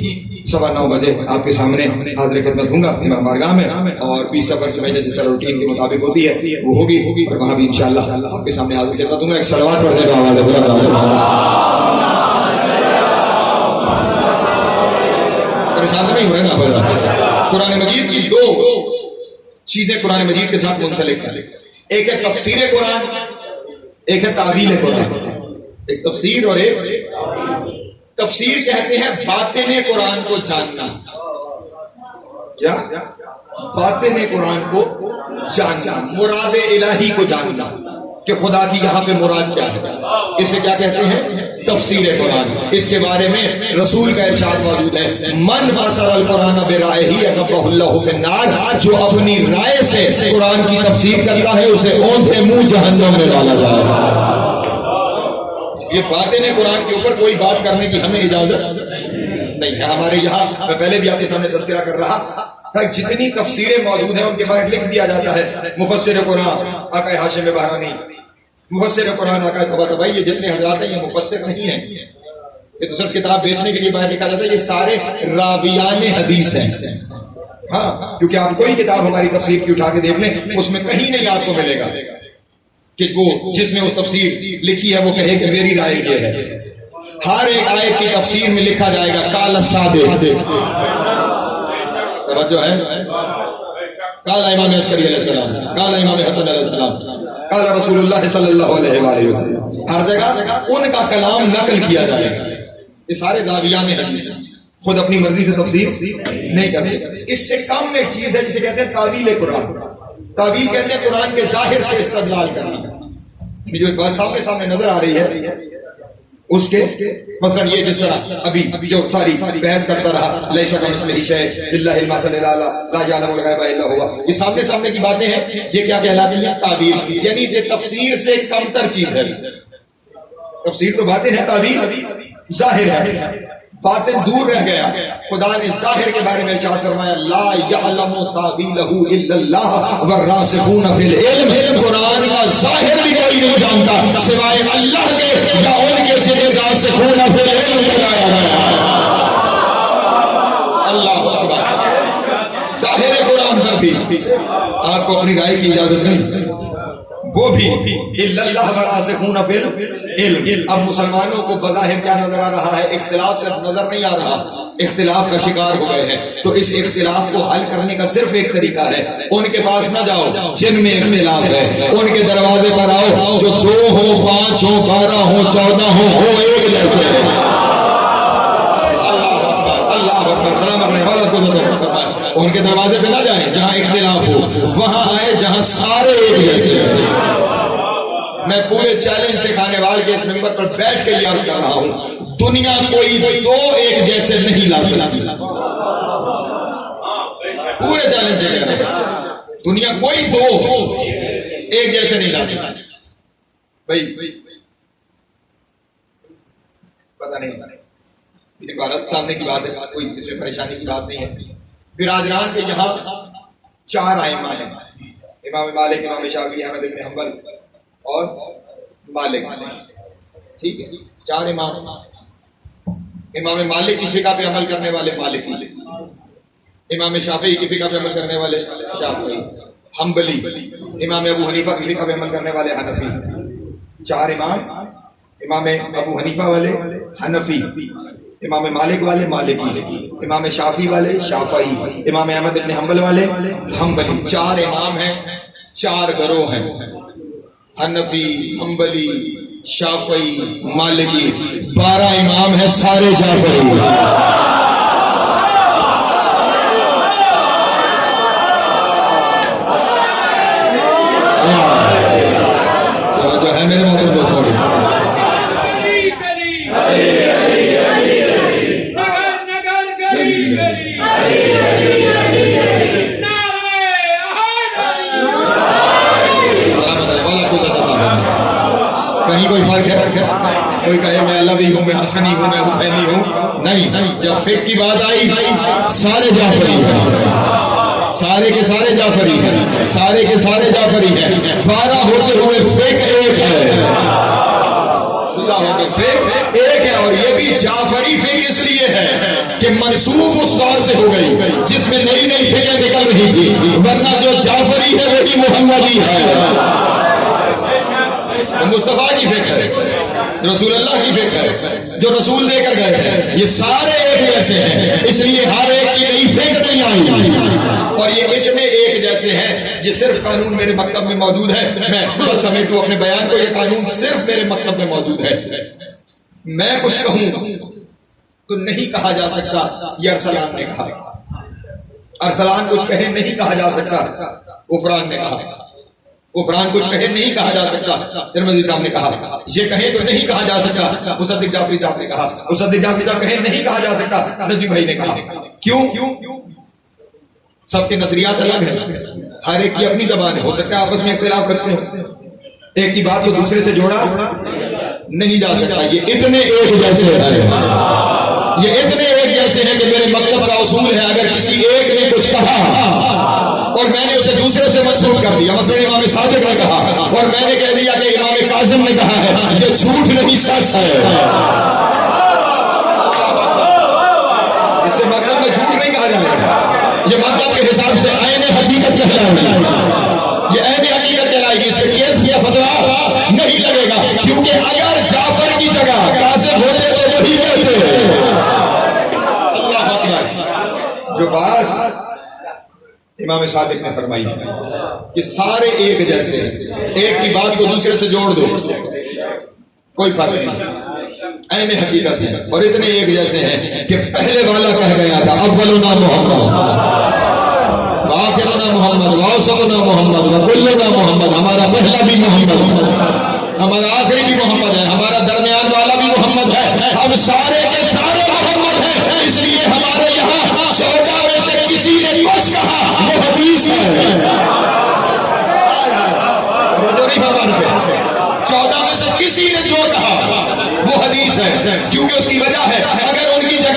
9:15 بجے آپ کے سامنے حاضر خدمت ہوں گا امام بارگاہ میں. اور 20 سفر سے میں جیسے سر روٹین کے مطابق ہوتی ہے وہ ہوگی، اور وہاں بھی انشاءاللہ آپ کے سامنے حاضر خدمت ہوں گا. ایک صلوات پڑھ دے گا. پریشان نہیں ہو رہے نا؟ قرآن مجید کی دو چیزیں قرآن مجید کے ساتھ منسلک ہیں، ایک ہے تفسیر قرآن، ایک ہے تعویل قرآن. ایک تفسیر اور ایک تفسیر کہتے ہیں باطن قرآن کو جاننا. کیا؟ باطن قرآن کو جاننا، مراد الہی کو جاننا کہ خدا کی یہاں پہ مراد کیا ہے. اسے کیا کہتے ہیں؟ تفسیر قرآن. اس کے بارے میں رسول کا ارشاد موجود ہے، من فسر القرآن برائہ یقبہ اللہ فی النار. جو اپنی رائے سے قرآن کی تفسیر کرتا ہے اسے اوندھے منہ جہنم میں ڈالا جائے گا. یہ باطن قرآن کے اوپر کوئی بات کرنے کی ہمیں اجازت نہیں ہے. ہمارے یہاں میں پہلے بھی آپ کے سامنے تذکرہ کر رہا تھا، جتنی تفسیریں موجود ہیں ان کے بارے لکھ دیا جاتا ہے مفسر قرآن آقا ہاشم بہرانی، مفسر قرآن آقا طباطبائی. یہ جتنے حضرات ہیں یہ مفسر نہیں ہیں، یہ تو صرف کتاب بیچنے کے لیے باہر لکھا جاتا ہے. یہ سارے راویان حدیث ہیں. ہاں، کیونکہ آپ کوئی کتاب ہماری تفسیر کی اٹھا کے دیکھ لیں، اس میں کہیں نہیں آپ کو ملے گا کہ وہ جس میں وہ تفسیر لکھی ہے وہ کہے کہ میری رائے یہ ہے. ہر ایک آیت کی تفسیر میں لکھا جائے گا قال الصادق. توجہ ہے؟ قال امام عسکری علیہ السلام، قال امام حسن علیہ السلام، قال رسول اللہ صلی اللہ علیہ وآلہ وسلم. ہر جگہ ان کا کلام نقل کیا جائے گا. یہ سارے راویان حدیث ہیں، خود اپنی مرضی سے تفسیر نہیں کرتے. اس سے کم ایک چیز ہے جسے کہتے ہیں تعویل قرآن. تعویل کہتے ہیں قرآن کے ظاہر سے استدلال کرنا. جو ایک بات سامنے نظر آ رہی ہے اس کے مثلا یہ جس طرح ابھی جو ساری بحث کرتا رہا لیس کمثلہ شیء للہ المثل الاعلی لا یعلم الغیب الا هو، یہ سامنے کی باتیں ہیں. یہ کیا کہلاتی ہیں؟ تعویل. یعنی یہ تفسیر سے کم تر چیز ہے. تفسیر تو باتیں ہیں، تعویل ظاہر ہے. باطن دور رہ گیا. خدا نے ظاہر کے بارے میں ارشاد فرمایا لا یعلم تاویلہ الا اللہ والراسخون فی العلم. قرآن کا ظاہر بھی کوئی نہیں جانتا سوائے اللہ کے یا ان کے جنہیں راسخون فی العلم بتایا گیا. اللہ اکبر. ظاہر قرآن پر بھی آپ کو اپنی رائے کی اجازت نہیں, وہ بھی الا اللہ والراسخون فی العلم. اب مسلمانوں کو بظاہر کیا نظر آ رہا ہے؟ اختلاف صرف نظر نہیں آ رہا, اختلاف کا شکار ہو گئے ہیں. تو اس اختلاف کو حل کرنے کا صرف ایک طریقہ ہے, ان کے پاس نہ جاؤ جن میں اختلاف ہے, ان کے دروازے پر آؤ جو 2 ہو 5 ہو 12 ہو 14 ہو ایک جیسے. اللہ اکبر. سلام رہنے والا کو ان کے دروازے پہ نہ جائیں جہاں اختلاف ہو, وہاں آئے جہاں سارے ایک جیسے. میں پورے چیلنج سے کھانے والے کے اس ممبر پر بیٹھ کے یہ عرض کر رہا ہوں, دنیا کوئی 2 ایک جیسے نہیں لا سکتی. پورے چیلنج سے کہہ رہا ہوں, دنیا کوئی 2 ایک جیسے نہیں لا سکتی. بھائی پتہ نہیں, میری بات سامنے کی بات ہے, کوئی اس میں پریشانی کی بات نہیں ہے. برادران کے یہاں 4 ائمہ ہیں, امام مالک, امام شافعی, احمد بن حنبل اور مالک. ٹھیک ہے, 4 امام. امام مالک کی فقہ پہ عمل کرنے والے مالکی, امام شافعی کی فقہ پہ عمل کرنے والے شافعی, حنبلی, امام ابو حنیفہ کی فقہ پہ عمل کرنے والے حنفی. 4 امام, امام ابو حنیفہ والے حنفی, امام مالک والے مالکی, امام شافعی والے شافعی, امام احمد بن حنبل والے حنبلی. 4 امام ہیں, 4 گروہ ہیں, حنفی, حنبلی, شافعی, مالکی. 12 امام ہیں, سارے جعفری. جو ہے میرے محترم دوستوں, کہیں کوئی فرق ہے؟ کوئی کہے میں علوی ہوں, میں حسنی ہوں, میں حسینی ہوں, نہیں. جب فقہ کی بات آئی سارے جعفری ہیں, سارے کے سارے جعفری ہیں, سارے کے سارے جعفری ہیں. 12 ہوتے ہوئے فقہ ایک ہے, فقہ ایک ہے. اور یہ بھی جعفری فقہ اس لیے ہے کہ منسوب اس دور سے ہو گئی جس میں نئی نئی فقہ نکل رہی تھی, ورنہ جو جعفری ہے وہی محمدی ہے. مصطفیٰ کی فکر ہے, رسول اللہ کی فکر ہے, جو رسول دے کر گئے ہیں. یہ سارے ایک جیسے ہیں, اس لیے ہر ایک کی نئی فکر نہیں آئی. اور یہ اتنے ایک جیسے ہیں, یہ صرف قانون میرے مکتب میں موجود ہے. میں بس سمیٹوں اپنے بیان کو, یہ قانون صرف میرے مکتب میں موجود ہے. میں کچھ کہوں تو نہیں کہا جا سکتا یہ ارسلان نے کہا, ارسلان کچھ کہے نہیں کہا جا سکتا غفران نے کہا, غفران کچھ کہے نہیں کہا جا سکتا ترمذی صاحب نے کہا, یہ کہے تو نہیں کہا جا سکتا مصدق جعفری صاحب نے کہا, مصدق جعفری صاحب کہے نہیں کہا جا سکتا نجمی بھائی نے کہا. کیوں؟ سب کے نظریات الگ ہیں, ہر ایک کی اپنی زبان ہے. ہو سکتا ہے آپس میں اختلاف رکھتے ہوں, ایک کی بات کو دوسرے سے جوڑا نہیں جا سکتا. یہ اتنے ایک جیسے ہیں, یہ اتنے ایک جیسے ہیں کہ میرے مکتب کا اصول ہے, اگر کسی ایک نے کچھ کہا اور میں نے اسے دوسرے سے منسوخ کر دیا, مثلا امام صادق نے کہا اور میں نے کہہ دیا کہ امام کاظم نے کہا ہے, یہ جھوٹ نہیں سچ ہے. اسے مطلب میں جھوٹ نہیں کہا جائے گا, یہ مطلب کے حساب سے عین حقیقت کہلائے گی, یہ عین حقیقت کہلائے گی. اس پہ کیس کیا فتویٰ نہیں لگے گا, کیونکہ اگر جعفر کی جگہ کاظم ہوتے تو وہی کہتے. اللہ اکبر. جو بات امام صادق نے فرمائی کہ سارے ایک جیسے ہیں, ایک کی بات کو دوسرے سے جوڑ دو کوئی فرق نہیں, عین حقیقت ہے. اور اتنے ایک جیسے ہیں کہ پہلے والا کہہ گیا تھا اولنا محمد, آخرنا محمد, واوسطنا محمد, وکلنا محمد. ہمارا پہلا بھی محمد, ہمارا آخری بھی محمد ہے, ہمارا درمیان والا بھی محمد ہے, ہم سارے کے سارے محمد ہیں. اس لیے ہمارے یہاں 14 میں سے کسی نے کچھ کہا وہ حدیث ہے. 14 میں سے کسی نے جو کہا وہ حدیث ہے, کیونکہ اس کی وجہ ہے اگر ان کی جگہ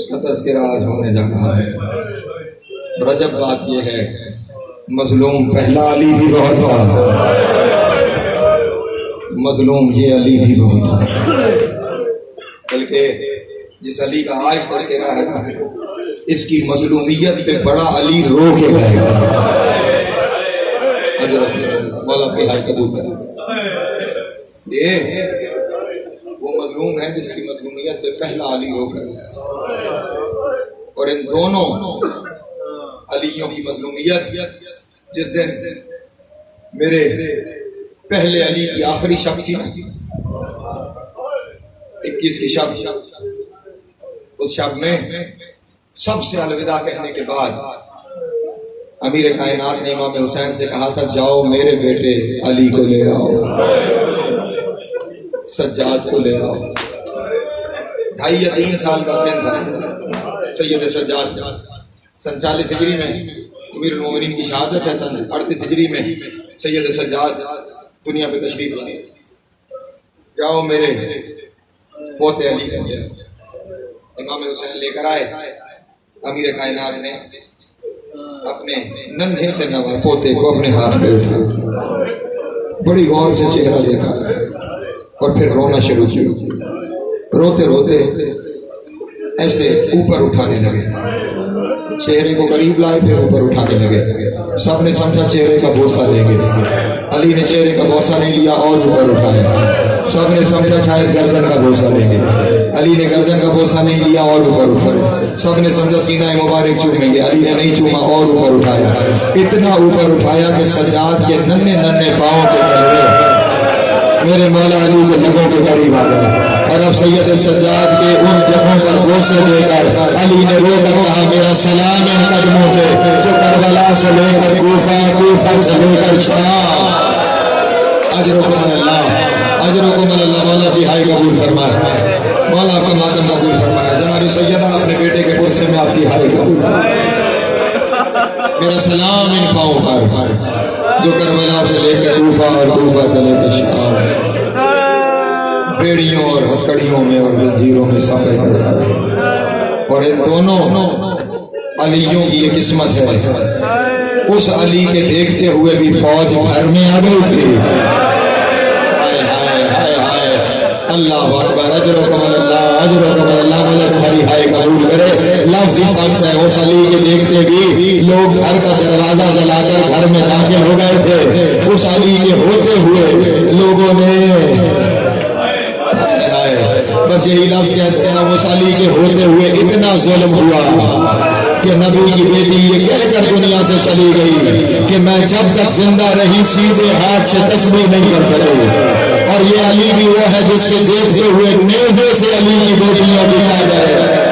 اس کا تذکرہ آج ہونے جا رہا ہے۔ رجب بات یہ ہے مظلوم پہلا علی بھی بہت تھا، مظلوم یہ علی بھی بہت تھا، بلکہ جس علی کا آج تذکرہ ہے اس کی مظلومیت پہ بڑا علی رو کے گئے گا۔ مولا کی ہائے قبول کرے۔ یہ وہ مظلوم ہے جس کی مظلومیت پہ پہلا علی رو کر گیا، اور ان دونوں علیوں کی مظلومیت جس دن میرے پہلے علی کی آخری شب تھی، 21 کی شب، اس شب میں سب سے الوداع کہنے کے بعد امیر کائنات نے امام حسین سے کہا تھا جاؤ میرے بیٹے علی کو لے آؤ، سجاد کو لے آؤ۔ 2.5 یا 3 سال کا سن تھا سید سجاد۔ 47 ہجری میں امیر المومنین کی شہادت ہے، 38 ہجری میں سید سجاد دنیا پہ تشریف لائے۔ جاؤ میرے پوتے علی کو لے آؤ۔ امام حسین لے کر آئے، امیر کائنات نے اپنے ننھے سے نوے پوتے کو اپنے ہاتھ میں اٹھایا، بڑی غور سے چہرہ دیکھا اور پھر رونا شروع کیا۔ روتے روتے ایسے اوپر اٹھانے لگے، چہرے کو قریب لائے پھر اوپر اٹھانے لگے۔ سب نے سمجھا چہرے کا بوسہ لیں گے، علی نے چہرے کا بوسہ نہیں لیا اور اوپر اٹھایا۔ سب نے سمجھا شاید گردن کا بوسہ لیں گے، علی نے گردن کا بوسہ نہیں لیا اور اوپر اٹھایا۔ سب نے سمجھا سینہ مبارک چومیں گے، علی نے نہیں چوما اور اوپر اٹھایا۔ اتنا اوپر اٹھایا کہ سجاد کے ننھے ننھے پاؤں کے تلے میرے مولا علی کے لبوں کے قریب آ گئے، اور اب سید سجاد کے ان جگہوں پر بوسے دے کر علی نے رو کر کہا میرا سلام ان قدموں پہ جو کربلا سے لے کر کوفہ، کوفہ سے لے کر شام۔ اجرکم اللہ، اجرکم اللہ۔ مولا کی ہائے قبول فرمائے، مولا آپ کا ماتم قبول فرمائے۔ جناب سیدہ اپنے بیٹے کے پرسے میں آپ کی ہائے قبول فرمائے۔ میرا سلام ان پاؤں پر جو کربلا سے لے کر کوفہ اور کوفہ سے لے کر شام، بیڑیوں اور ہتھکڑیوں میں اور زنجیروں میں سفر کرتا ہے۔ اور ان دونوں علیوں کی یہ قسمت ہے، اس علی کے دیکھتے ہوئے بھی فوج گھر میں آ گئی تھی۔ اللہ اکبر، اجرکم اللہ، اجرکم اللہ۔ مولا تمہاری ہائے قبول کرے۔ لفظ ہی سچ ہے، اس علی کے دیکھتے بھی لوگ گھر کا دروازہ جلا کر گھر میں داخل ہو گئے تھے۔ اس علی کے ہوتے ہوئے لوگوں نے بس یہی لفظ کہتے ہیں، اس علی کے ہوتے ہوئے اتنا ظلم ہوا کہ نبی کی بیٹی یہ کہہ کر دنیا سے چلی گئی کہ میں جب تک زندہ رہی سیدھے ہاتھ سے تسبیح نہیں کر سکے۔ اور یہ علی بھی وہ ہے جس سے دیکھتے ہوئے نیزے سے علی کی بیٹیاں بچا گئے۔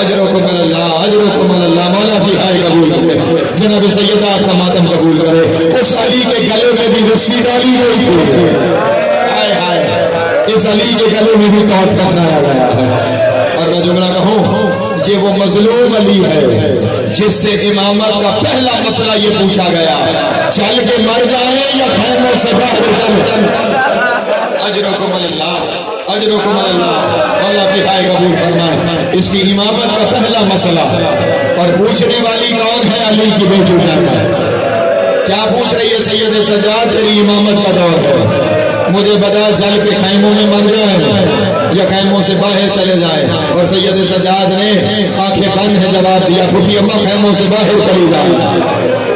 اجرکم اللہ، اجرکم اللہ۔ مولا کی ہائے قبول کرے، جناب سیدہ آپ کا ماتم قبول کرے۔ اس علی کے گلے میں بھی رسی ڈالی گئی تھی، اس علی کے گلے میں بھی توت پہنایا گیا ہے۔ اور میں جملہ کہوں، یہ وہ مظلوم علی ہے جس سے امامت کا پہلا مسئلہ یہ پوچھا گیا، چل کے مر جائیں یا خیموں سے باہر چل۔ اجرکم اللہ، اجرکم اللہ۔ اللہ کی ہائے قبول فرمائے۔ اس کی امامت کا پہلا مسئلہ، اور پوچھنے والی کون ہے؟ علی کی بیٹی ہے۔ کیا پوچھ رہی ہے؟ سید سجاد تیری امامت کا دور ہے، مجھے بتا چل کے خیموں میں مر جائیں یا خیموں سے باہر چلے جائیں۔ اور سید سجاد نے آنکھیں بند ہے جواب دیا، پھوپھی اماں خیموں سے باہر چلی جائیں،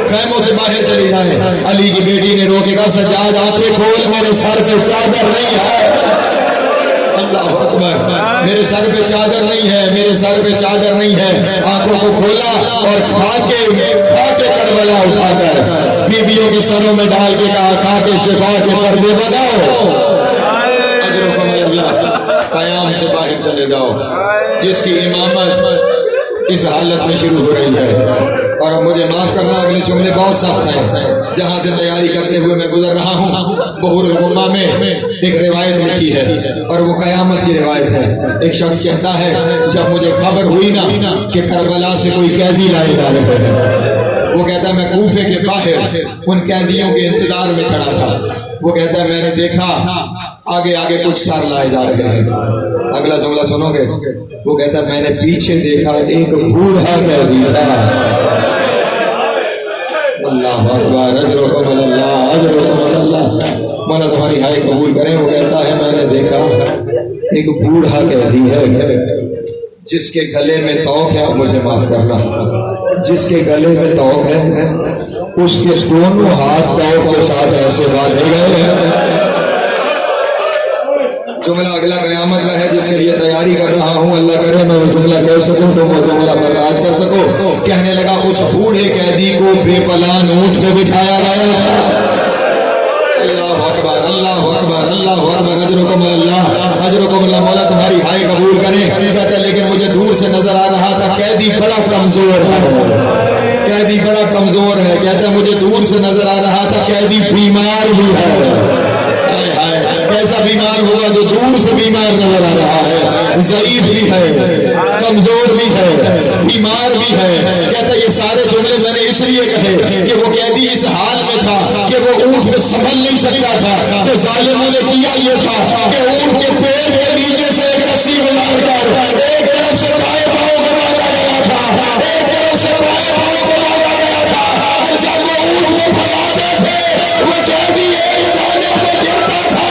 خیموں سے باہر چلی جائیں۔ علی کی بیٹی نے رو کے کہا سجاد آنکھیں کھول، میرے سر پہ چادر نہیں ہے۔ اللہ اکبر، میرے سر پہ چادر نہیں ہے، میرے سر پہ چادر نہیں ہے۔ آنکھوں کو کھولا اور کھا کے کربلا اٹھا کر بیویوں کے سروں میں ڈال کے کہا کھا کے شفا کے پردے بناؤ۔ اجرکم اللہ، قیام سے باہر چلے جاؤ۔ جس کی امامت اس حالت میں شروع ہو رہی ہے۔ اور اب مجھے معاف کرنا، اگلے جملے بہت سخت ہیں، جہاں سے تیاری کرتے ہوئے میں گزر رہا ہوں۔ بحور الغمہ میں ایک روایت لکھی ہے، اور وہ قیامت کی روایت ہے۔ ایک شخص کہتا ہے جب مجھے خبر ہوئی نا کہ کربلا سے کوئی قیدی لائے جا رہے ہیں، وہ کہتا ہے میں کوفے کے باہر ان قیدیوں کے انتظار میں کھڑا تھا۔ وہ کہتا ہے میں نے دیکھا آگے آگے کچھ سار لائے جا رہے ہیں. اگلا جملہ سنو گے. وہ کہتا ہے میں نے پیچھے دیکھا ایک بوڑھا قیدی تھا. اللہ اکبر. اجرکم اللہ اجرکم اللہ. مولا تمہاری ہائے قبول کریں. وہ کہتا ہے میں نے دیکھا ایک بوڑھا قیدی ہے جس کے گلے میں توق ہے. مجھے معاف کرنا, جس کے گلے میں توق ہے اس کے دونوں ہاتھ توق کے ساتھ ایسے باندھے گئے ہیں. جملہ اگلا قیامت کا ہے جس کے لیے تیاری کر رہا ہوں. اللہ کرے میں وہ جملہ کہہ سکوں تو وہ جملہ برداشت کر سکو. کہنے لگا اس بوڑھے قیدی کو بے پلان اونٹ پہ بٹھایا گیا. اللہ اکبر اللہ اکبر اللہ اکبر. اجرکم اللہ اجرکم اللہ. مولا تمہاری ہائے قبول کریں. کہتا ہے لیکن مجھے دور سے نظر آ رہا تھا قیدی بڑا کمزور ہے. قیدی بڑا کمزور ہے. کہتا ہے مجھے دور سے نظر آ رہا تھا قیدی بیمار بھی ہے. کیسا بیمار ہوگا جو دور سے بیمار نظر آ رہا ہے. ضعیف بھی ہے, کمزور بھی ہے, بیمار بھی ہے. کہتا یہ سارے جملے میں نے اس لیے کہے کہ وہ قیدی اس حال میں تھا کہ وہ اونٹ پہ سنبھل نہیں سکتا تھا. تو ظالموں نے کیا یہ تھا کہ اونٹ کے پیڑ کے نیچے سے ایک رسی بنا کر ایک طرف سے بائیں پاؤں کو مارا گیا تھا, ایک طرف سے بائیں پاؤں کو مارا گیا تھا. اور جب وہ اونٹ کو پھیلاتے تھے وہ قیدی ایک دانے پہ گرتا تھا,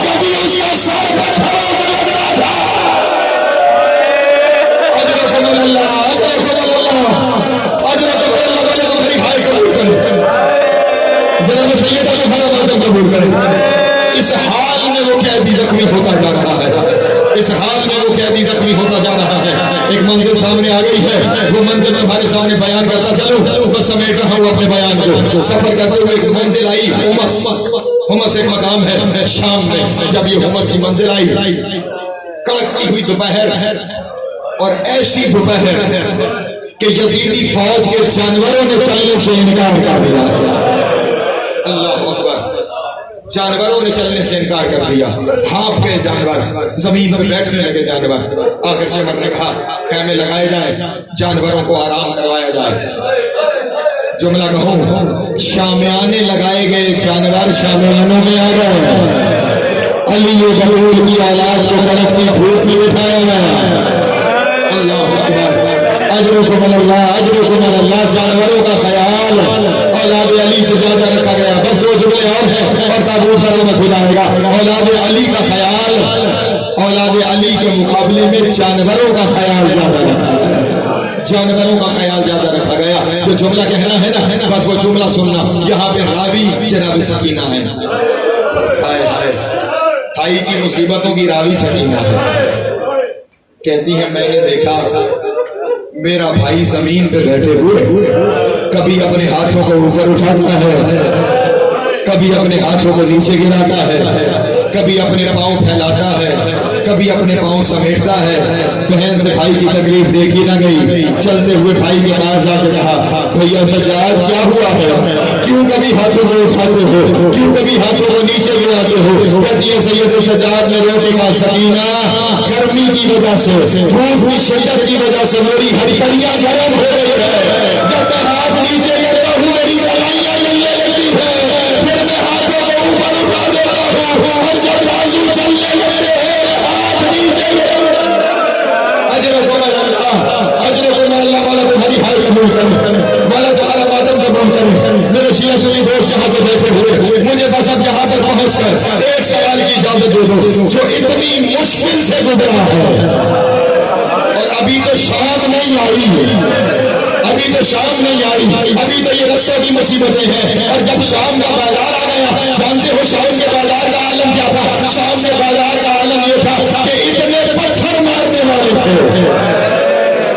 کبھی اس کا سر پہ کھڑا ہو جاتا تھا. اجرکم اللہ اجرکم اللہ اجرکم اللہ. والے تمہاری ہائے قبول کرے. جناب سید علی خان مردم قبول کرے. اس حال میں وہ قیدی زخمی ہوتا جا رہا ہے. اس حال میں وہ قیدی زخمی ہوتا جا رہا ہے. ایک منزل سامنے آ گئی ہے. وہ منزل تمہارے سامنے بیان کرتا چلو. بس سمیٹ رہا ہوں اپنے بیان کو. سفر کرتے ہوئے ایک منزل آئی حمص. حمص ایک مقام ہے شام میں. جب یہ حمص کی منزل آئی کڑکتی ہوئی دوپہر اور ایسی دوپہر کہ یزیدی فوج کے جانوروں نے چلنے سے انکار کر دیا. اللہ اکبر. جانوروں نے چلنے سے انکار کر دیا. ہانپ گئے جانور, زمین پر بیٹھنے لگے جانور. آخر شمر نے کہا خیمے لگائے جائیں, جانوروں کو آرام کروایا جائے. جملہ کہوں شامیانے لگائے گئے, جانور شامیانوں میں آ گئے. علی بلول کی اولاد کو کڑکتی دھوپ میں بٹھایا گیا. اللہ اکبر. اجرکم اللہ اجرکم اللہ. جانوروں کا خیال اولاد علی سے زیادہ رکھا گیا. بس دو جملے اور ہیں اور تابوت پر میں کھل جائے گا. اولاد علی کا خیال اولاد علی کے مقابلے میں جانوروں کا خیال زیادہ رکھا گیا. جانوروں کا خیال زیادہ رکھا گیا. جو جملہ کہنا ہے نا بس وہ جملہ سننا. یہاں پہ راوی جناب سکینہ ہے. بھائی کی مصیبتوں کی راوی سکینہ ہے. کہتی ہے میں نے دیکھا میرا بھائی زمین پہ بیٹھے ہوئے کبھی اپنے ہاتھوں کو اوپر اٹھاتا ہے, کبھی اپنے ہاتھوں کو نیچے گراتا ہے, کبھی اپنے پاؤں پھیلاتا ہے, کبھی اپنے پاؤں سمیٹتا ہے. بہن سے بھائی کی تکلیف دیکھی نہ گئی. چلتے ہوئے بھائی کے پاس جا کے کہا بھیا سجاد کیا ہوا ہے, کیوں کبھی ہاتھوں کو اٹھاتے ہو, کیوں کبھی ہاتھوں کو نیچے گراتے ہو. کہتی ہے سید سجاد نے روٹی کا سکینہ گرمی کی وجہ سے, دھوپ کی شدت کی وجہ سے میری ہڈیاں گرم ہو رہی ہے. جب میں ہاتھ نیچے کرتا ہوں میری کلائیاں جلنے لگتی ہے. پھر میں ہاتھوں کو اوپر اٹھا دیتا ہوں اور جب بازو چلنے لگتے ہیں ہاتھ نیچے. اجرکم اللہ اجرکم اللہ. والا تمہاری ہائے قبول کرے, والا تمہارا بادم قبول کرے. میرے شیعہ سنی دوست یہاں پہ بیٹھے ہوئے مجھے بس اب یہاں پر پہنچ کر ایک سوال کی اجازت دے دو جو اتنی مشکل سے گزرا ہے اور ابھی تو شام نہیں آئی, ابھی تو شام نہیں آئی, ابھی تو یہ رسوں کی مصیبتیں ہیں. اور جب شام کا بازار آ گیا, جانتے ہو شام کے بازار کا عالم کیا تھا؟ شام کے بازار کا عالم یہ تھا کہ اتنے پتھر مارنے والے تھے.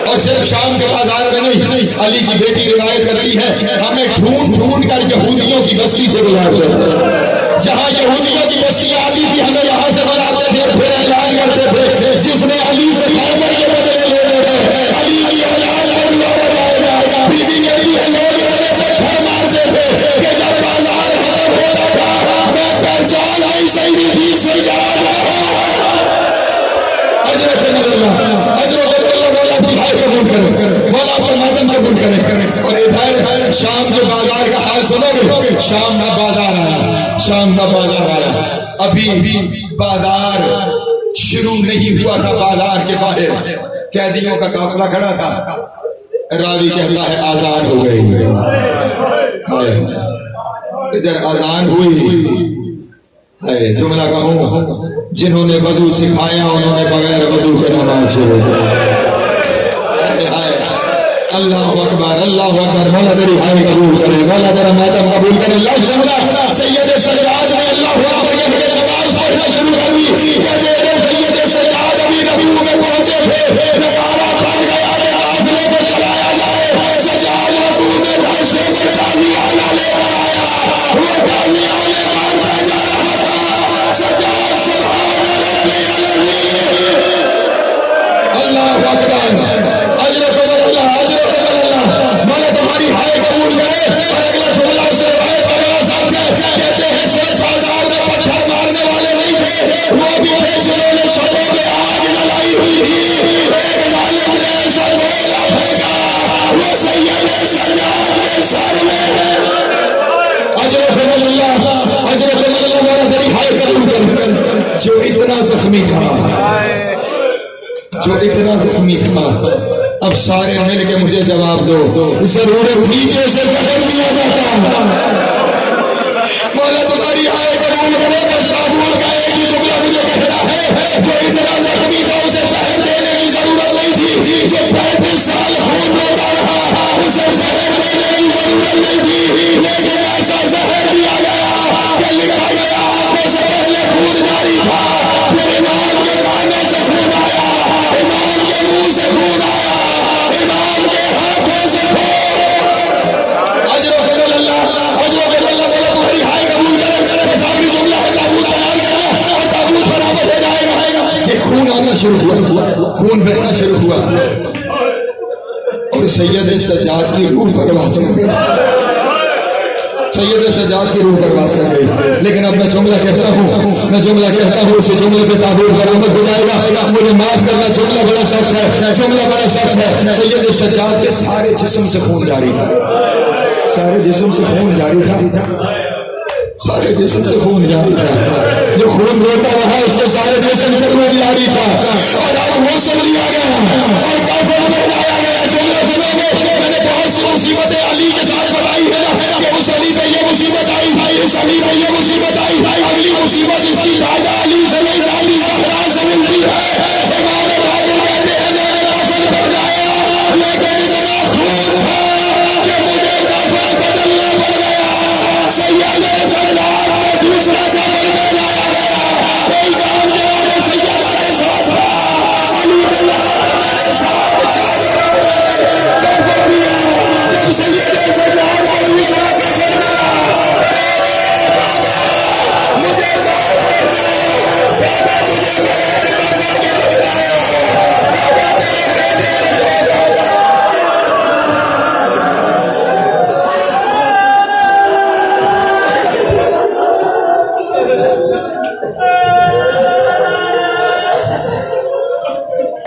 اور صرف شام کے بازار میں نہیں, علی کی بیٹی روایت کرتی ہے ہمیں ڈھونڈ ڈھونڈ کر یہودیوں کی بستی سے گزارتے تھے. جہاں یہودیوں کی بستیاں آتی تھی ہمیں یہاں سے بلاتے تھے, پھر اعلان کرتے تھے جس نے علی سے خیبر کے بدلے لے رہے ہیں علی کی اولاد پر دوبارہ جائے گا. بیوی کہتی ہے لوگ اتنے پتھر مارتے تھے کہ جب بازار ختم ہوتا تھا میں پہچان آئی سیدی تھی سجاد. اجرکم اللہ اجرکم اللہ. مولا اپنی ہائے قبول کرے, مولا اپنا مردم قبول کرے. اور ادھر شام کے بازار کا حال سنو گے. شام کا بازار آیا, شام کا بازار آیا. ابھی بازار شروع نہیں ہوا تھا، بازار کے باہر قیدیوں کا قافلہ کھڑا تھا، راوی کہتا ہے آزان ہو گئی، ادھر آزان ہوئی، جملہ کہوں جنہوں نے وضو سکھایا انہوں نے بغیر وضو کے نماز شروع اللہ اکبر اللہ اکبر، مولا میری ہائے قبول کرے، مولا میرا ماتم قبول کرے۔ اللہ جملہ سید سجاد نے اللہ اکبر کہہ کے نماز پڑھنا شروع کر دی کہ میرے سید سجاد ابھی ربیع میں پہنچے تھے، نکالا پڑ گیا کہ قافلے کو چلایا جائے، سجاد ربیع میں بھینسے پر ڈالیاں لے آیا، وہ ڈالیاں لے مارتا جا رہا تھا، سجاد سبحان اللہ اکبر جو اتنا زخمی تھا، جو اتنا زخمی تھا، اب سارے مل کے مجھے جواب دو، ضرورت تھی کہ اسے زخم دیا جاتا؟ مولا تمہاری آئے قبول کرے تو صابون کا ایک ہی جملہ مجھے کہنا ہے، جو اتنا زخمی تھا اسے زہر دینے کی ضرورت نہیں تھی، جو 35 سال خون روتا رہا اسے زہر دینے کی ضرورت نہیں تھی، لیکن ایسا زہر دیا گیا کہ لکھا گیا آنکھوں سے پہلے خون جاری تھا، پھر امام کے کانے سے خون آیا، امام کے منہ سے خون آیا، امام کے ہاتھوں سے خون۔ اجر و فضل اللہ، اجر و فضل اللہ، مولا تمہاری ہائے قبول کرے، سامنے جملہ ہے تابوت بیان کرنا اور تابوت برآمد ہو جائے گا۔ یہ خون آنا شروع ہوا، خون بہنا شروع ہوا اور سید سجاد کی روح پرواز کر گئی، سید سجاد کی روح پرواز کر گئی۔ لیکن اب میں جملہ کہتا ہوں، میں جملہ کہتا ہوں، اسے جملے پہ تابوت برآمد ہو جائے گا، مجھے معاف کرنا، جملہ بڑا سخت ہے، جملہ بڑا سخت ہے۔ سید سجاد کے سارے جسم سے خون جاری تھا، سارے جسم سے خون جاری تھا، سارے جسم سے خون جاری تھا، جو خون روتا رہا اس کے سارے جسم سے خون جاری تھا، اور اب غسل لیا گیا اور کفن پہنایا گیا۔ جملہ سنو گے، میں نے بہت سی مصیبتیں علی کے ساتھ بتائی ہے کہ اس علی پہ یہ مصیبت آئی، اس علی پہ یہ